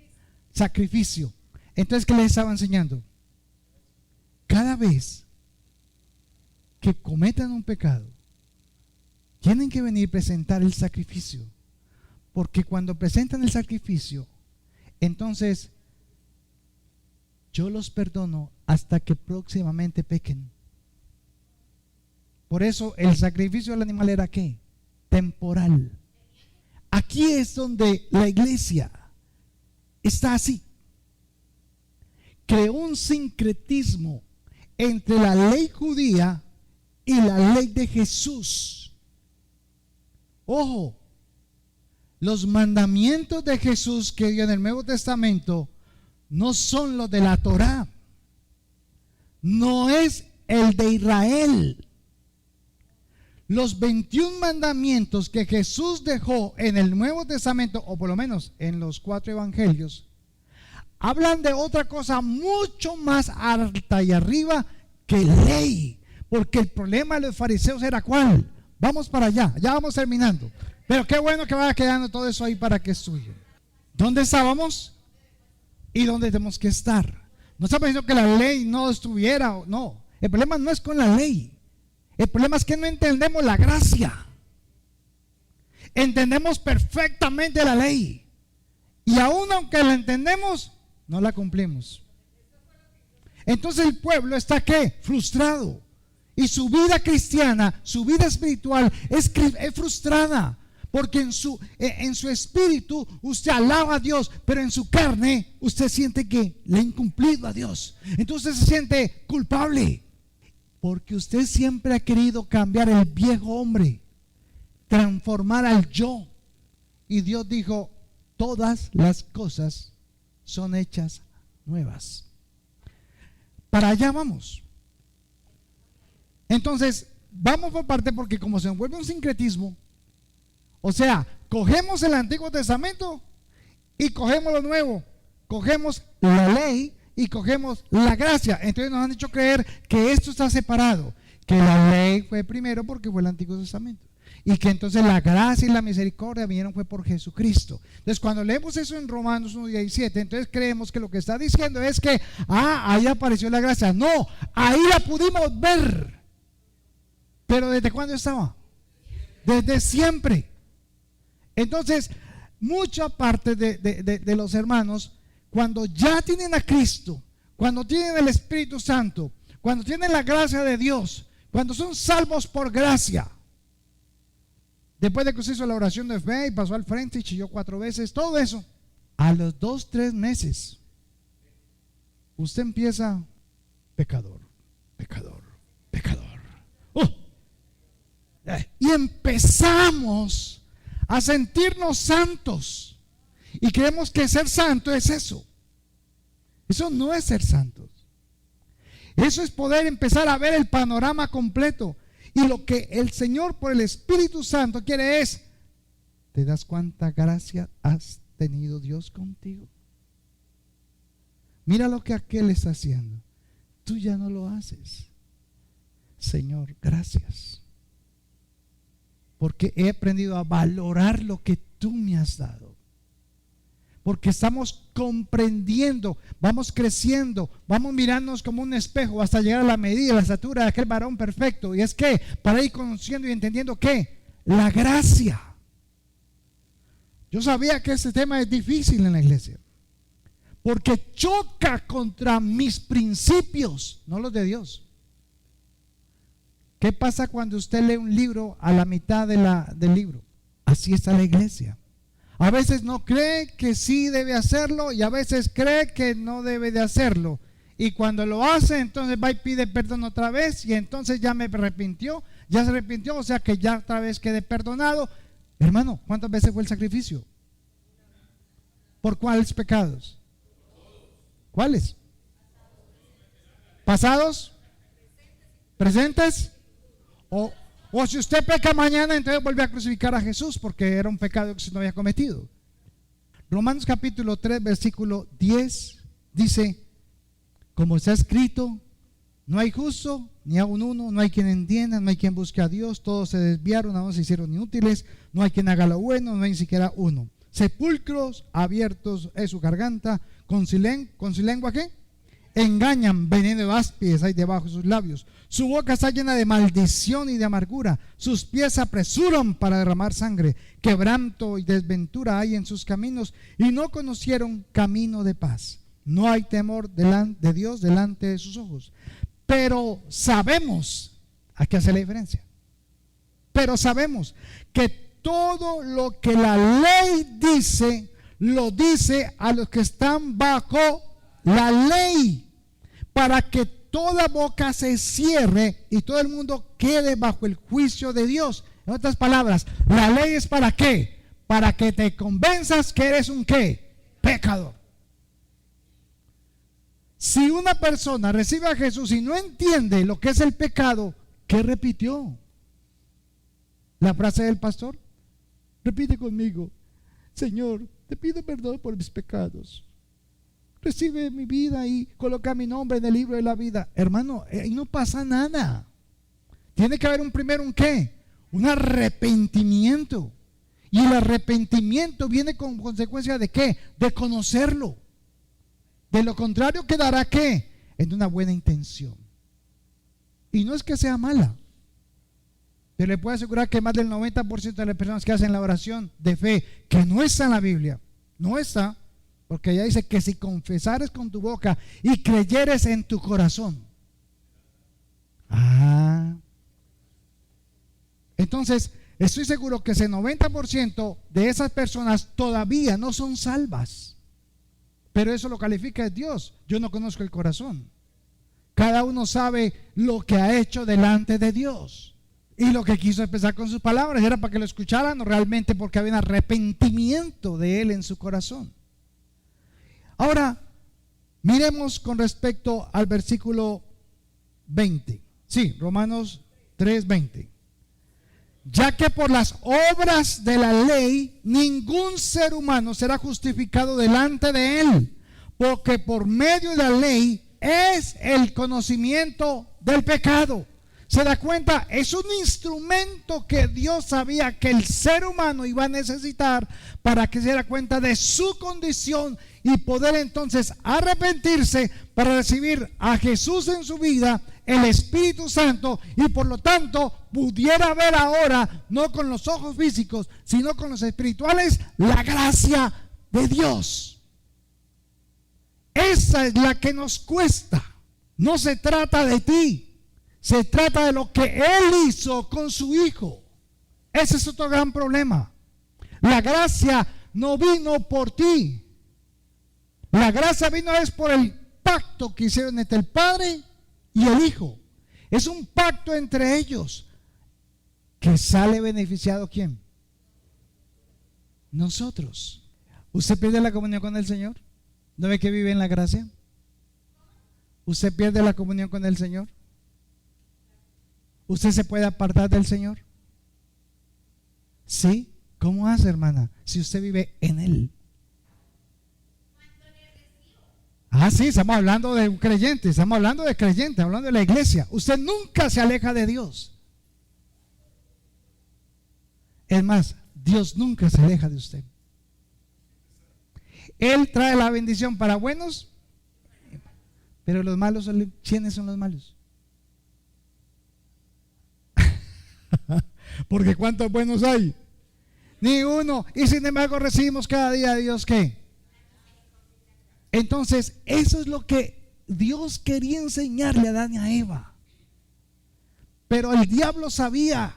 sacrificio. Entonces, ¿qué les estaba enseñando? Cada vez que cometan un pecado, tienen que venir a presentar el sacrificio. Porque cuando presentan el sacrificio, entonces yo los perdono hasta que próximamente pequen. Por eso el sacrificio del animal era ¿qué? Temporal. Aquí es donde la iglesia está así. Creó un sincretismo entre la ley judía y la ley de Jesús. Ojo, los mandamientos de Jesús que dio en el Nuevo Testamento no son los de la Torá, no es el de Israel. Los 21 mandamientos que Jesús dejó en el Nuevo Testamento, o por lo menos en los 4 evangelios, hablan de otra cosa mucho más alta y arriba que ley. Porque el problema de los fariseos era ¿cuál? Vamos para allá, ya vamos terminando. Pero qué bueno que vaya quedando todo eso ahí para que estudien. ¿Dónde estábamos? ¿Y dónde tenemos que estar? No estamos diciendo que la ley no estuviera, no. El problema no es con la ley. El problema es que no entendemos la gracia. Entendemos perfectamente la ley. Y aún aunque la entendemos, no la cumplimos. Entonces el pueblo está ¿qué? Frustrado. Y su vida cristiana, su vida espiritual es frustrada. Porque en su espíritu usted alaba a Dios, pero en su carne usted siente que le ha incumplido a Dios. Entonces se siente culpable. Porque usted siempre ha querido cambiar el viejo hombre, transformar al yo. Y Dios dijo, todas las cosas son hechas nuevas. Para allá vamos. Entonces, vamos por parte porque como se envuelve un sincretismo, o sea, cogemos el Antiguo Testamento y cogemos lo nuevo, cogemos la ley y cogemos la gracia. Entonces nos han hecho creer que esto está separado, que la ley fue primero porque fue el Antiguo Testamento y que entonces la gracia y la misericordia vinieron fue por Jesucristo. Entonces cuando leemos eso en Romanos 1:17, entonces creemos que lo que está diciendo es que ahí apareció la gracia. No, ahí la pudimos ver. Pero ¿desde cuándo estaba? Desde siempre. Entonces mucha parte de los hermanos, cuando ya tienen a Cristo, cuando tienen el Espíritu Santo, cuando tienen la gracia de Dios, cuando son salvos por gracia, después de que usted hizo la oración de fe y pasó al frente y chilló 4 veces, todo eso, a los 2-3 meses usted empieza pecador, pecador, pecador. Y empezamos a sentirnos santos. Y creemos que ser santo es eso. Eso no es ser santos. Eso es poder empezar a ver el panorama completo. Y lo que el Señor por el Espíritu Santo quiere es, ¿te das cuánta gracia has tenido Dios contigo? Mira lo que aquel está haciendo. Tú ya no lo haces. Señor, gracias. Porque he aprendido a valorar lo que tú me has dado. Porque estamos comprendiendo, vamos creciendo, vamos mirándonos como un espejo hasta llegar a la medida, la estatura de aquel varón perfecto. Y es que para ir conociendo y entendiendo que la gracia. Yo sabía que este tema es difícil en la iglesia, porque choca contra mis principios, no los de Dios. ¿Qué pasa cuando usted lee un libro a la mitad del libro? Así está la iglesia. A veces no cree que sí debe hacerlo y a veces cree que no debe de hacerlo. Y cuando lo hace, entonces va y pide perdón otra vez y entonces ya me arrepintió, ya se arrepintió, o sea que ya otra vez quedé perdonado. Hermano, ¿cuántas veces fue el sacrificio? ¿Por cuáles pecados? ¿Cuáles? ¿Pasados? ¿Presentes? O si usted peca mañana, entonces vuelve a crucificar a Jesús porque era un pecado que usted no había cometido. Romanos capítulo 3 versículo 10 dice, como está escrito, no hay justo ni aun uno, no hay quien entienda, no hay quien busque a Dios, todos se desviaron, aún se hicieron inútiles, no hay quien haga lo bueno, no hay ni siquiera uno. Sepulcros abiertos es su garganta, con su lengua ¿qué? Engañan, veneno de áspides hay debajo de sus labios. Su boca está llena de maldición y de amargura. Sus pies se apresuran para derramar sangre. Quebranto y desventura hay en sus caminos y no conocieron camino de paz. No hay temor de Dios delante de sus ojos. Pero sabemos, aquí hace la diferencia, pero sabemos que todo lo que la ley dice, lo dice a los que están bajo la ley, para que toda boca se cierre y todo el mundo quede bajo el juicio de Dios. En otras palabras, la ley es ¿para qué? Para que te convenzas que eres un ¿qué? Pecador. Si una persona recibe a Jesús y no entiende lo que es el pecado, ¿qué repitió? La frase del pastor. Repite conmigo: Señor, te pido perdón por mis pecados. Recibe mi vida y coloca mi nombre en el libro de la vida. Hermano, ahí no pasa nada. Tiene que haber primero un ¿qué? Un arrepentimiento. Y el arrepentimiento viene con consecuencia de ¿qué? De conocerlo. De lo contrario quedará ¿qué? En una buena intención. Y no es que sea mala, pero le puedo asegurar que más del 90% de las personas que hacen la oración de fe, que no está en la Biblia, no está, porque ella dice que si confesares con tu boca y creyeres en tu corazón. Entonces, estoy seguro que ese 90% de esas personas todavía no son salvas. Pero eso lo califica Dios. Yo no conozco el corazón. Cada uno sabe lo que ha hecho delante de Dios. Y lo que quiso expresar con sus palabras era para que lo escucharan, o realmente porque había un arrepentimiento de él en su corazón. Ahora, miremos con respecto al versículo 20. Sí, Romanos 3:20. Ya que por las obras de la ley ningún ser humano será justificado delante de él, porque por medio de la ley es el conocimiento del pecado. ¿Se da cuenta? Es un instrumento que Dios sabía que el ser humano iba a necesitar para que se diera cuenta de su condición y poder entonces arrepentirse para recibir a Jesús en su vida, el Espíritu Santo, y por lo tanto pudiera ver ahora, no con los ojos físicos, sino con los espirituales, la gracia de Dios. Esa es la que nos cuesta. No se trata de ti. Se trata de lo que Él hizo con su Hijo. Ese es otro gran problema. La gracia no vino por ti. La gracia vino es por el pacto que hicieron entre el Padre y el Hijo. Es un pacto entre ellos. ¿Que sale beneficiado quién? Nosotros. ¿Usted pierde la comunión con el Señor? ¿No ve que vive en la gracia? ¿Usted pierde la comunión con el Señor? ¿Usted se puede apartar del Señor? ¿Sí? ¿Cómo hace, hermana? Si usted vive en Él. Sí, estamos hablando de un creyente, estamos hablando de creyente, hablando de la iglesia. Usted nunca se aleja de Dios. Es más, Dios nunca se aleja de usted. Él trae la bendición para buenos, pero los malos, ¿quiénes son los malos? Porque ¿cuántos buenos hay? Ni uno. Y sin embargo recibimos cada día de Dios, ¿qué? Entonces, eso es lo que Dios quería enseñarle a Adán y a Eva. Pero el diablo sabía,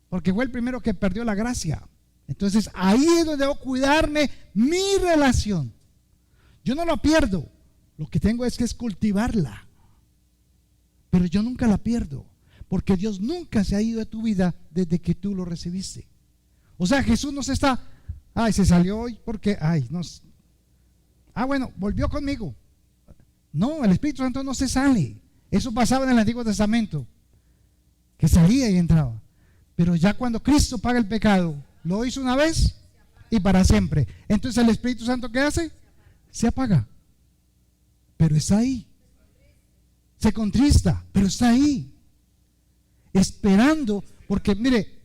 porque fue el primero que perdió la gracia. Entonces, ahí es donde debo cuidarme mi relación. Yo no la pierdo. Lo que tengo es que cultivarla. Pero yo nunca la pierdo, porque Dios nunca se ha ido de tu vida desde que tú lo recibiste. O sea, Jesús no se está, se salió hoy porque, no. Bueno, volvió conmigo. No, el Espíritu Santo no se sale. Eso pasaba en el Antiguo Testamento, que salía y entraba. Pero ya cuando Cristo paga el pecado, lo hizo una vez y para siempre. Entonces el Espíritu Santo, ¿qué hace? Se apaga. Pero está ahí. Se contrista, pero está ahí. Esperando, porque mire,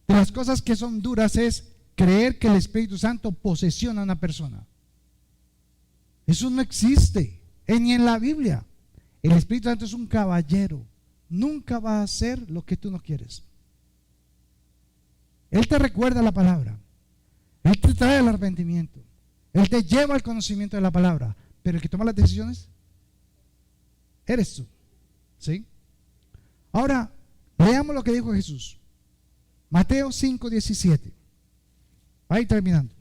de las cosas que son duras es creer que el Espíritu Santo posesiona a una persona. Eso no existe, ni en la Biblia. El Espíritu Santo es un caballero. Nunca va a hacer lo que tú no quieres. Él te recuerda la palabra. Él te trae el arrepentimiento. Él te lleva al conocimiento de la palabra. Pero el que toma las decisiones eres tú. ¿Sí? Ahora, leamos lo que dijo Jesús. Mateo 5:17. Ahí terminando.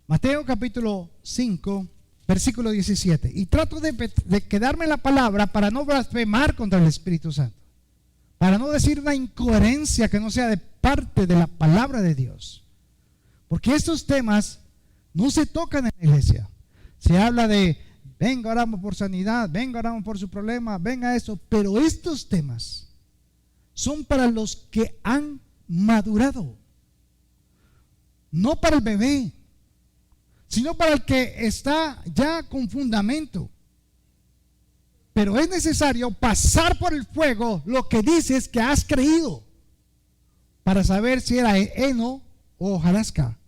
Mateo capítulo 5, versículo 17. Y trato de quedarme en la palabra para no blasfemar contra el Espíritu Santo. Para no decir una incoherencia que no sea de parte de la palabra de Dios. Porque estos temas no se tocan en la iglesia. Se habla de, venga, oramos por sanidad, venga, oramos por su problema, venga eso. Pero estos temas son para los que han madurado. No para el bebé, sino para el que está ya con fundamento. Pero es necesario pasar por el fuego lo que dices que has creído, para saber si era heno o hojarasca,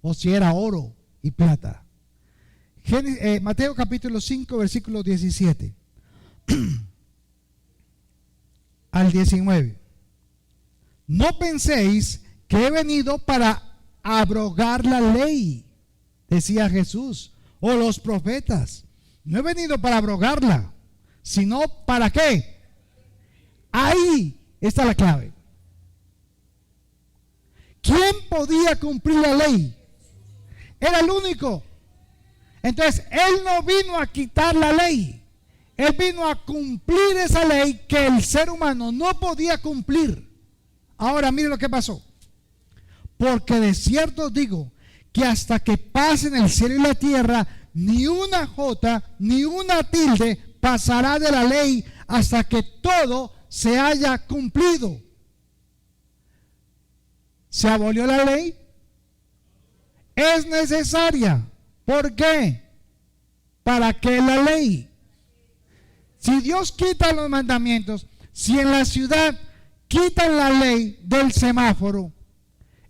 o si era oro y plata. Mateo capítulo 5, versículo 17 al 19. No penséis que he venido para abrogar la ley, decía Jesús, o los profetas. No he venido para abrogarla, sino para qué. Ahí está la clave. ¿Quién podía cumplir la ley? Era el único. Entonces, Él no vino a quitar la ley. Él vino a cumplir esa ley que el ser humano no podía cumplir. Ahora, mire lo que pasó. Porque de cierto os digo que hasta que pasen el cielo y la tierra, ni una jota, ni una tilde pasará de la ley hasta que todo se haya cumplido. ¿Se abolió la ley? Es necesaria. ¿Por qué? ¿Para qué la ley? Si Dios quita los mandamientos, si en la ciudad quitan la ley del semáforo,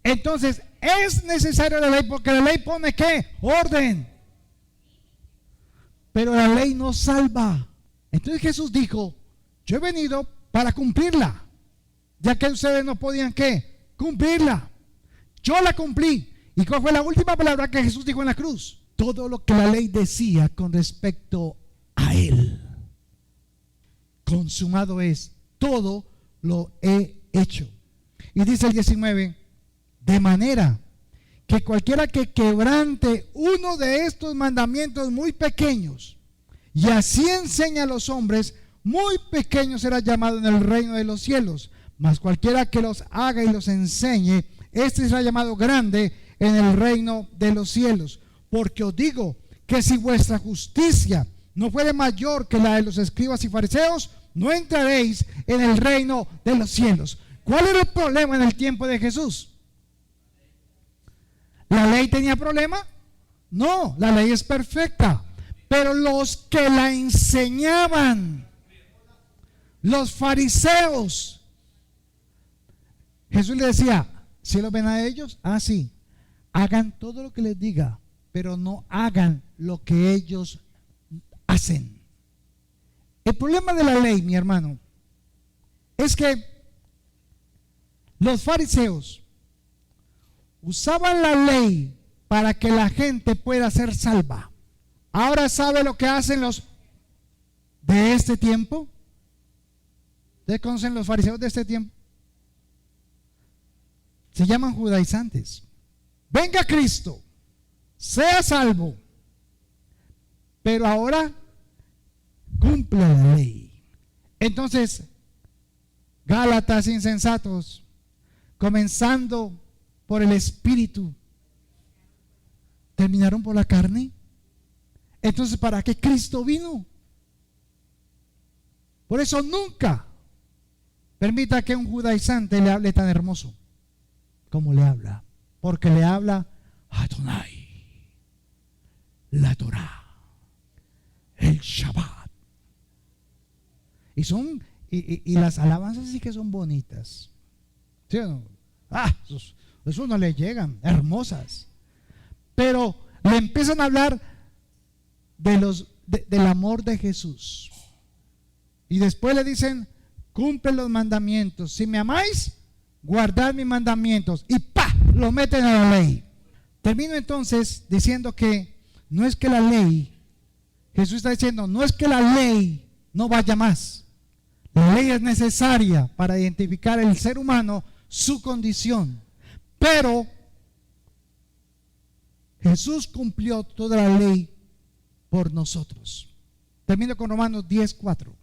entonces es necesaria la ley, porque la ley pone ¿qué? Orden. Pero la ley no salva. Entonces Jesús dijo, yo he venido para cumplirla, ya que ustedes no podían ¿qué? Cumplirla. Yo la cumplí. ¿Y cuál fue la última palabra que Jesús dijo en la cruz? Todo lo que la ley decía con respecto a Él. Consumado es, todo lo he hecho. Y dice el 19, de manera que cualquiera que quebrante uno de estos mandamientos muy pequeños y así enseña a los hombres, muy pequeño será llamado en el reino de los cielos, mas cualquiera que los haga y los enseñe, este será llamado grande en el reino de los cielos. Porque os digo que si vuestra justicia no fuere mayor que la de los escribas y fariseos, no entraréis en el reino de los cielos. ¿Cuál era el problema en el tiempo de Jesús? ¿La ley tenía problema? No, la ley es perfecta. Pero los que la enseñaban, los fariseos, Jesús le decía, ¿sí lo ven a ellos? Ah, sí, hagan todo lo que les diga, pero no hagan lo que ellos hacen. El problema de la ley, mi hermano, es que los fariseos usaban la ley para que la gente pueda ser salva. Ahora, ¿sabe lo que hacen los de este tiempo? ¿Ustedes conocen los fariseos de este tiempo? Se llaman judaizantes. Venga Cristo, sea salvo, pero ahora cumple la ley. Entonces, Gálatas insensatos, comenzando por el Espíritu, terminaron por la carne. Entonces, ¿para qué Cristo vino? Por eso nunca permita que un judaizante le hable tan hermoso como le habla, porque le habla Adonai, la Torah, el Shabbat. Y las alabanzas sí que son bonitas, ¿sí o no? Eso no le llegan, hermosas. Pero le empiezan a hablar del amor de Jesús. Y después le dicen, cumple los mandamientos. Si me amáis, guardad mis mandamientos. Y ¡pa! Lo meten a la ley. Termino entonces diciendo que no es que la ley, Jesús está diciendo, no es que la ley no vaya más. La ley es necesaria para identificar el ser humano, su condición. Pero Jesús cumplió toda la ley por nosotros. Termino con Romanos 10:4.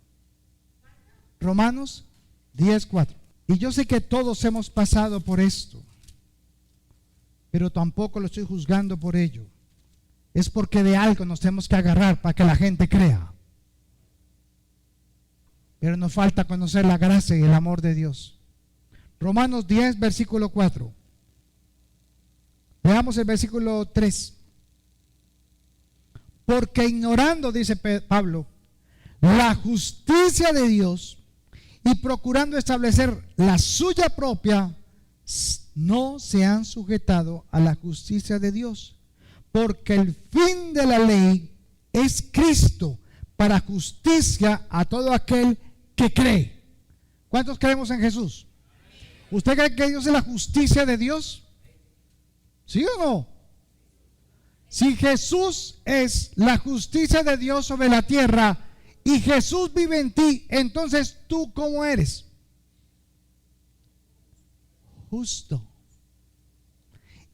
Romanos 10:4. Y yo sé que todos hemos pasado por esto, pero tampoco lo estoy juzgando por ello. Es porque de algo nos tenemos que agarrar para que la gente crea. Pero nos falta conocer la gracia y el amor de Dios. Romanos 10, versículo 4. Veamos el versículo 3. Porque ignorando, dice Pablo, la justicia de Dios y procurando establecer la suya propia, no se han sujetado a la justicia de Dios. Porque el fin de la ley es Cristo para justicia a todo aquel que cree. ¿Cuántos creemos en Jesús? ¿Usted cree que Dios es la justicia de Dios? ¿Sí o no? Si Jesús es la justicia de Dios sobre la tierra y Jesús vive en ti, entonces ¿tú cómo eres? Justo.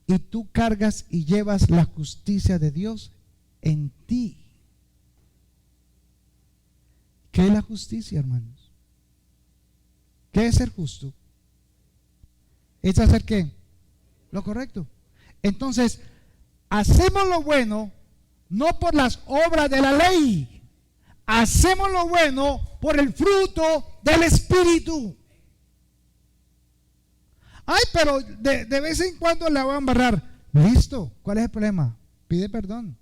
Y tú cargas y llevas la justicia de Dios en ti. ¿Qué es la justicia, hermanos? ¿Qué es ser justo? ¿Es hacer qué? Lo correcto. Entonces, hacemos lo bueno no por las obras de la ley. Hacemos lo bueno por el fruto del Espíritu. Ay, pero de vez en cuando la voy a embarrar. Listo, ¿cuál es el problema? Pide perdón.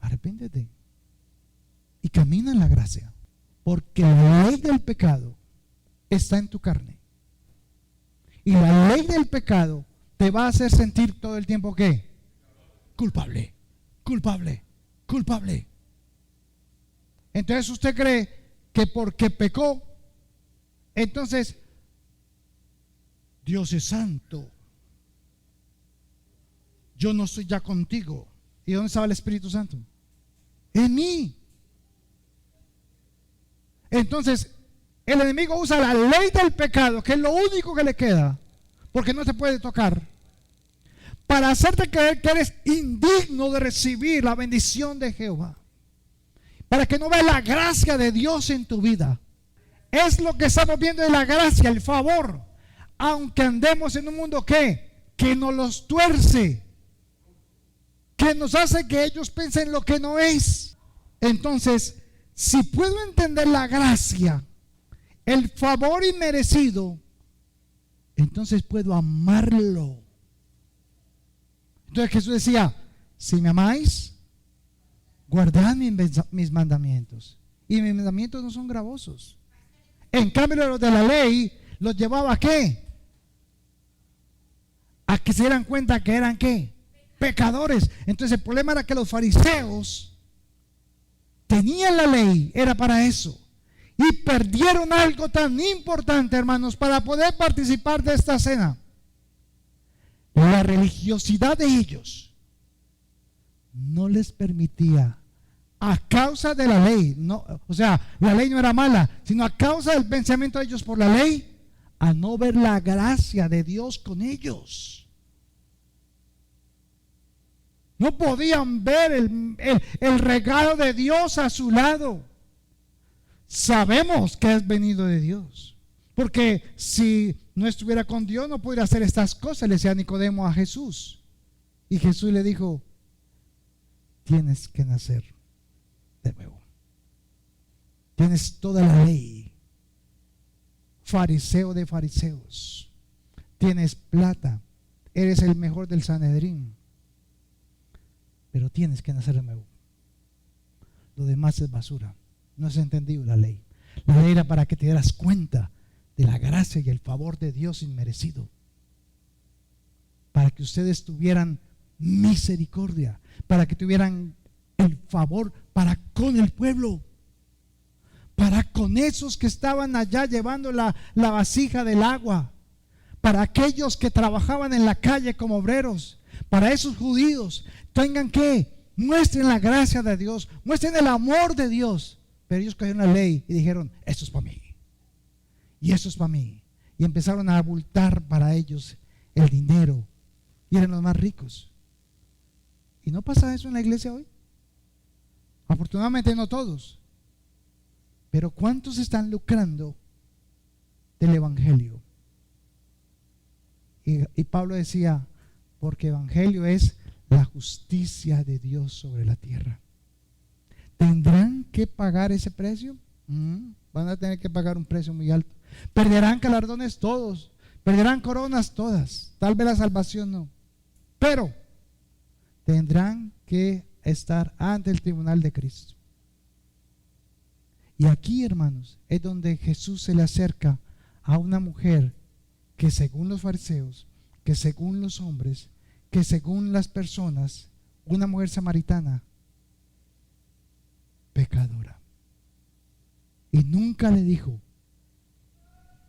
Arrepéntete. Y camina en la gracia. Porque la ley del pecado está en tu carne. Y la ley del pecado te va a hacer sentir todo el tiempo ¿qué? Culpable, culpable, culpable. Entonces usted cree que porque pecó, entonces Dios es santo. Yo no estoy ya contigo. ¿Y dónde estaba el Espíritu Santo? En mí. Entonces el enemigo usa la ley del pecado, que es lo único que le queda, porque no se puede tocar, para hacerte creer que eres indigno de recibir la bendición de Jehová. para que no veas la gracia de Dios en tu vida. Es lo que estamos viendo de la gracia, el favor. Aunque andemos en un mundo que nos los tuerce, que nos hace que ellos piensen lo que no es. Entonces, si puedo entender la gracia, el favor inmerecido, entonces puedo amarlo. Entonces Jesús decía: si me amáis, guardad mis mandamientos. Y mis mandamientos no son gravosos. En cambio, los de la ley los llevaba ¿a qué? A que se dieran cuenta que eran ¿qué? Pecadores. Entonces el problema era que los fariseos tenían la ley, era para eso, y perdieron algo tan importante, hermanos, para poder participar de esta cena. La religiosidad de ellos no les permitía, a causa de la ley, no, o sea, la ley no era mala, sino a causa del pensamiento de ellos por la ley, a no ver la gracia de Dios con ellos. No podían ver el regalo de Dios a su lado. Sabemos que es venido de Dios, porque si no estuviera con Dios no podría hacer estas cosas, le decía Nicodemo a Jesús. Y Jesús le dijo: tienes que nacer de nuevo. Tienes toda la ley, fariseo de fariseos, tienes plata, eres el mejor del Sanedrín, pero tienes que nacer de nuevo. Lo demás es basura. No has entendido la ley. La ley era para que te dieras cuenta de la gracia y el favor de Dios inmerecido, para que ustedes tuvieran misericordia, para que tuvieran el favor para con el pueblo, para con esos que estaban allá llevando la vasija del agua, para aquellos que trabajaban en la calle como obreros, para esos judíos. Tengan que muestren la gracia de Dios, muestren el amor de Dios. Pero ellos cogieron la ley y dijeron: esto es para mí y esto es para mí, y empezaron a abultar para ellos el dinero, y eran los más ricos. ¿Y no pasa eso en la iglesia hoy? Afortunadamente no todos, pero ¿cuántos están lucrando del evangelio? Y Pablo decía: porque evangelio es la justicia de Dios sobre la tierra. ¿Tendrán que pagar ese precio? Van a tener que pagar un precio muy alto. Perderán galardones todos, perderán coronas todas, tal vez la salvación no, pero tendrán que estar ante el tribunal de Cristo. Y aquí, hermanos, es donde Jesús se le acerca a una mujer que, según los fariseos, que según los hombres, que según las personas, una mujer samaritana pecadora. Y nunca le dijo: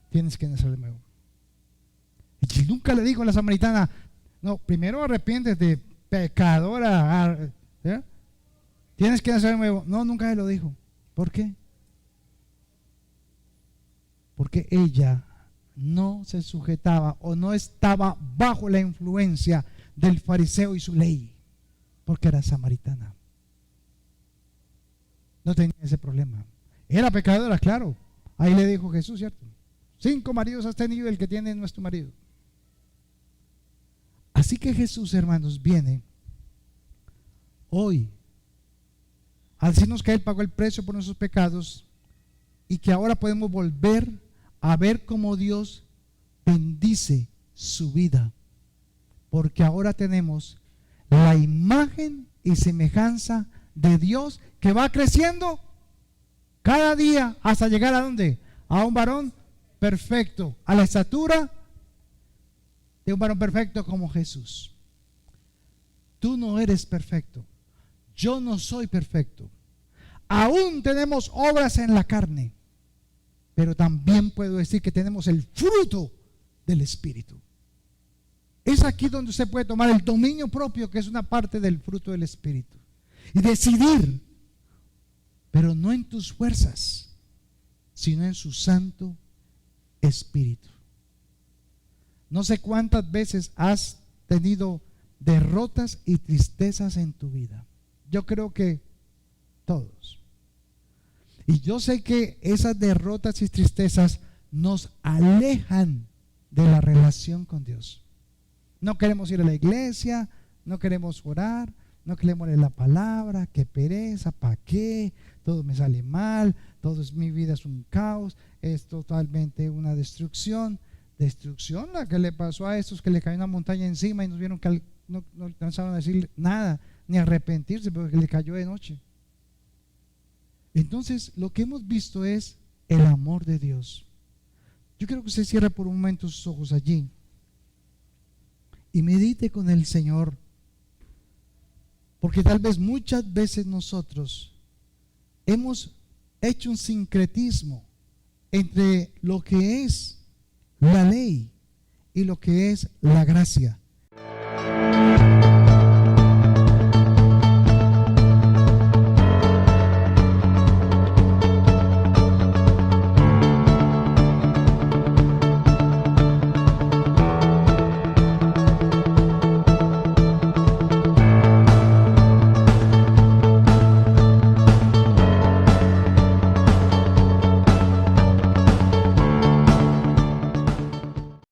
tienes que nacer de nuevo. Y nunca le dijo a la samaritana: no, primero arrepiéntete, pecadora, ¿sí? Tienes que nacer de nuevo. No, nunca se lo dijo. ¿Por qué? Porque ella no se sujetaba o no estaba bajo la influencia del fariseo y su ley, porque era samaritana. No tenía ese problema. Era pecadora, claro. Ahí le dijo Jesús, ¿cierto? 5 maridos has tenido, el que tiene no es tu marido. Así que Jesús, hermanos, viene hoy a decirnos que Él pagó el precio por nuestros pecados y que ahora podemos volver a ver cómo Dios bendice su vida, porque ahora tenemos la imagen y semejanza de Dios que va creciendo cada día hasta llegar ¿a dónde? A un varón perfecto, a la estatura de un varón perfecto como Jesús. Tú no eres perfecto, yo no soy perfecto, aún tenemos obras en la carne, pero también puedo decir que tenemos el fruto del Espíritu. Es aquí donde usted puede tomar el dominio propio, que es una parte del fruto del Espíritu, y decidir, pero no en tus fuerzas, sino en su Santo Espíritu. No sé cuántas veces has tenido derrotas y tristezas en tu vida. Yo creo que todos. Y yo sé que esas derrotas y tristezas nos alejan de la relación con Dios. No queremos ir a la iglesia, no queremos orar, no queremos leer la palabra, qué pereza, ¿para qué? Todo me sale mal, mi vida es un caos, es totalmente una destrucción. Destrucción la que le pasó a estos que le cayó una montaña encima y nos vieron que no alcanzaron a decir nada, ni arrepentirse porque le cayó de noche. Entonces, lo que hemos visto es el amor de Dios. Yo quiero que usted cierre por un momento sus ojos allí y medite con el Señor, porque tal vez muchas veces nosotros hemos hecho un sincretismo entre lo que es la ley y lo que es la gracia.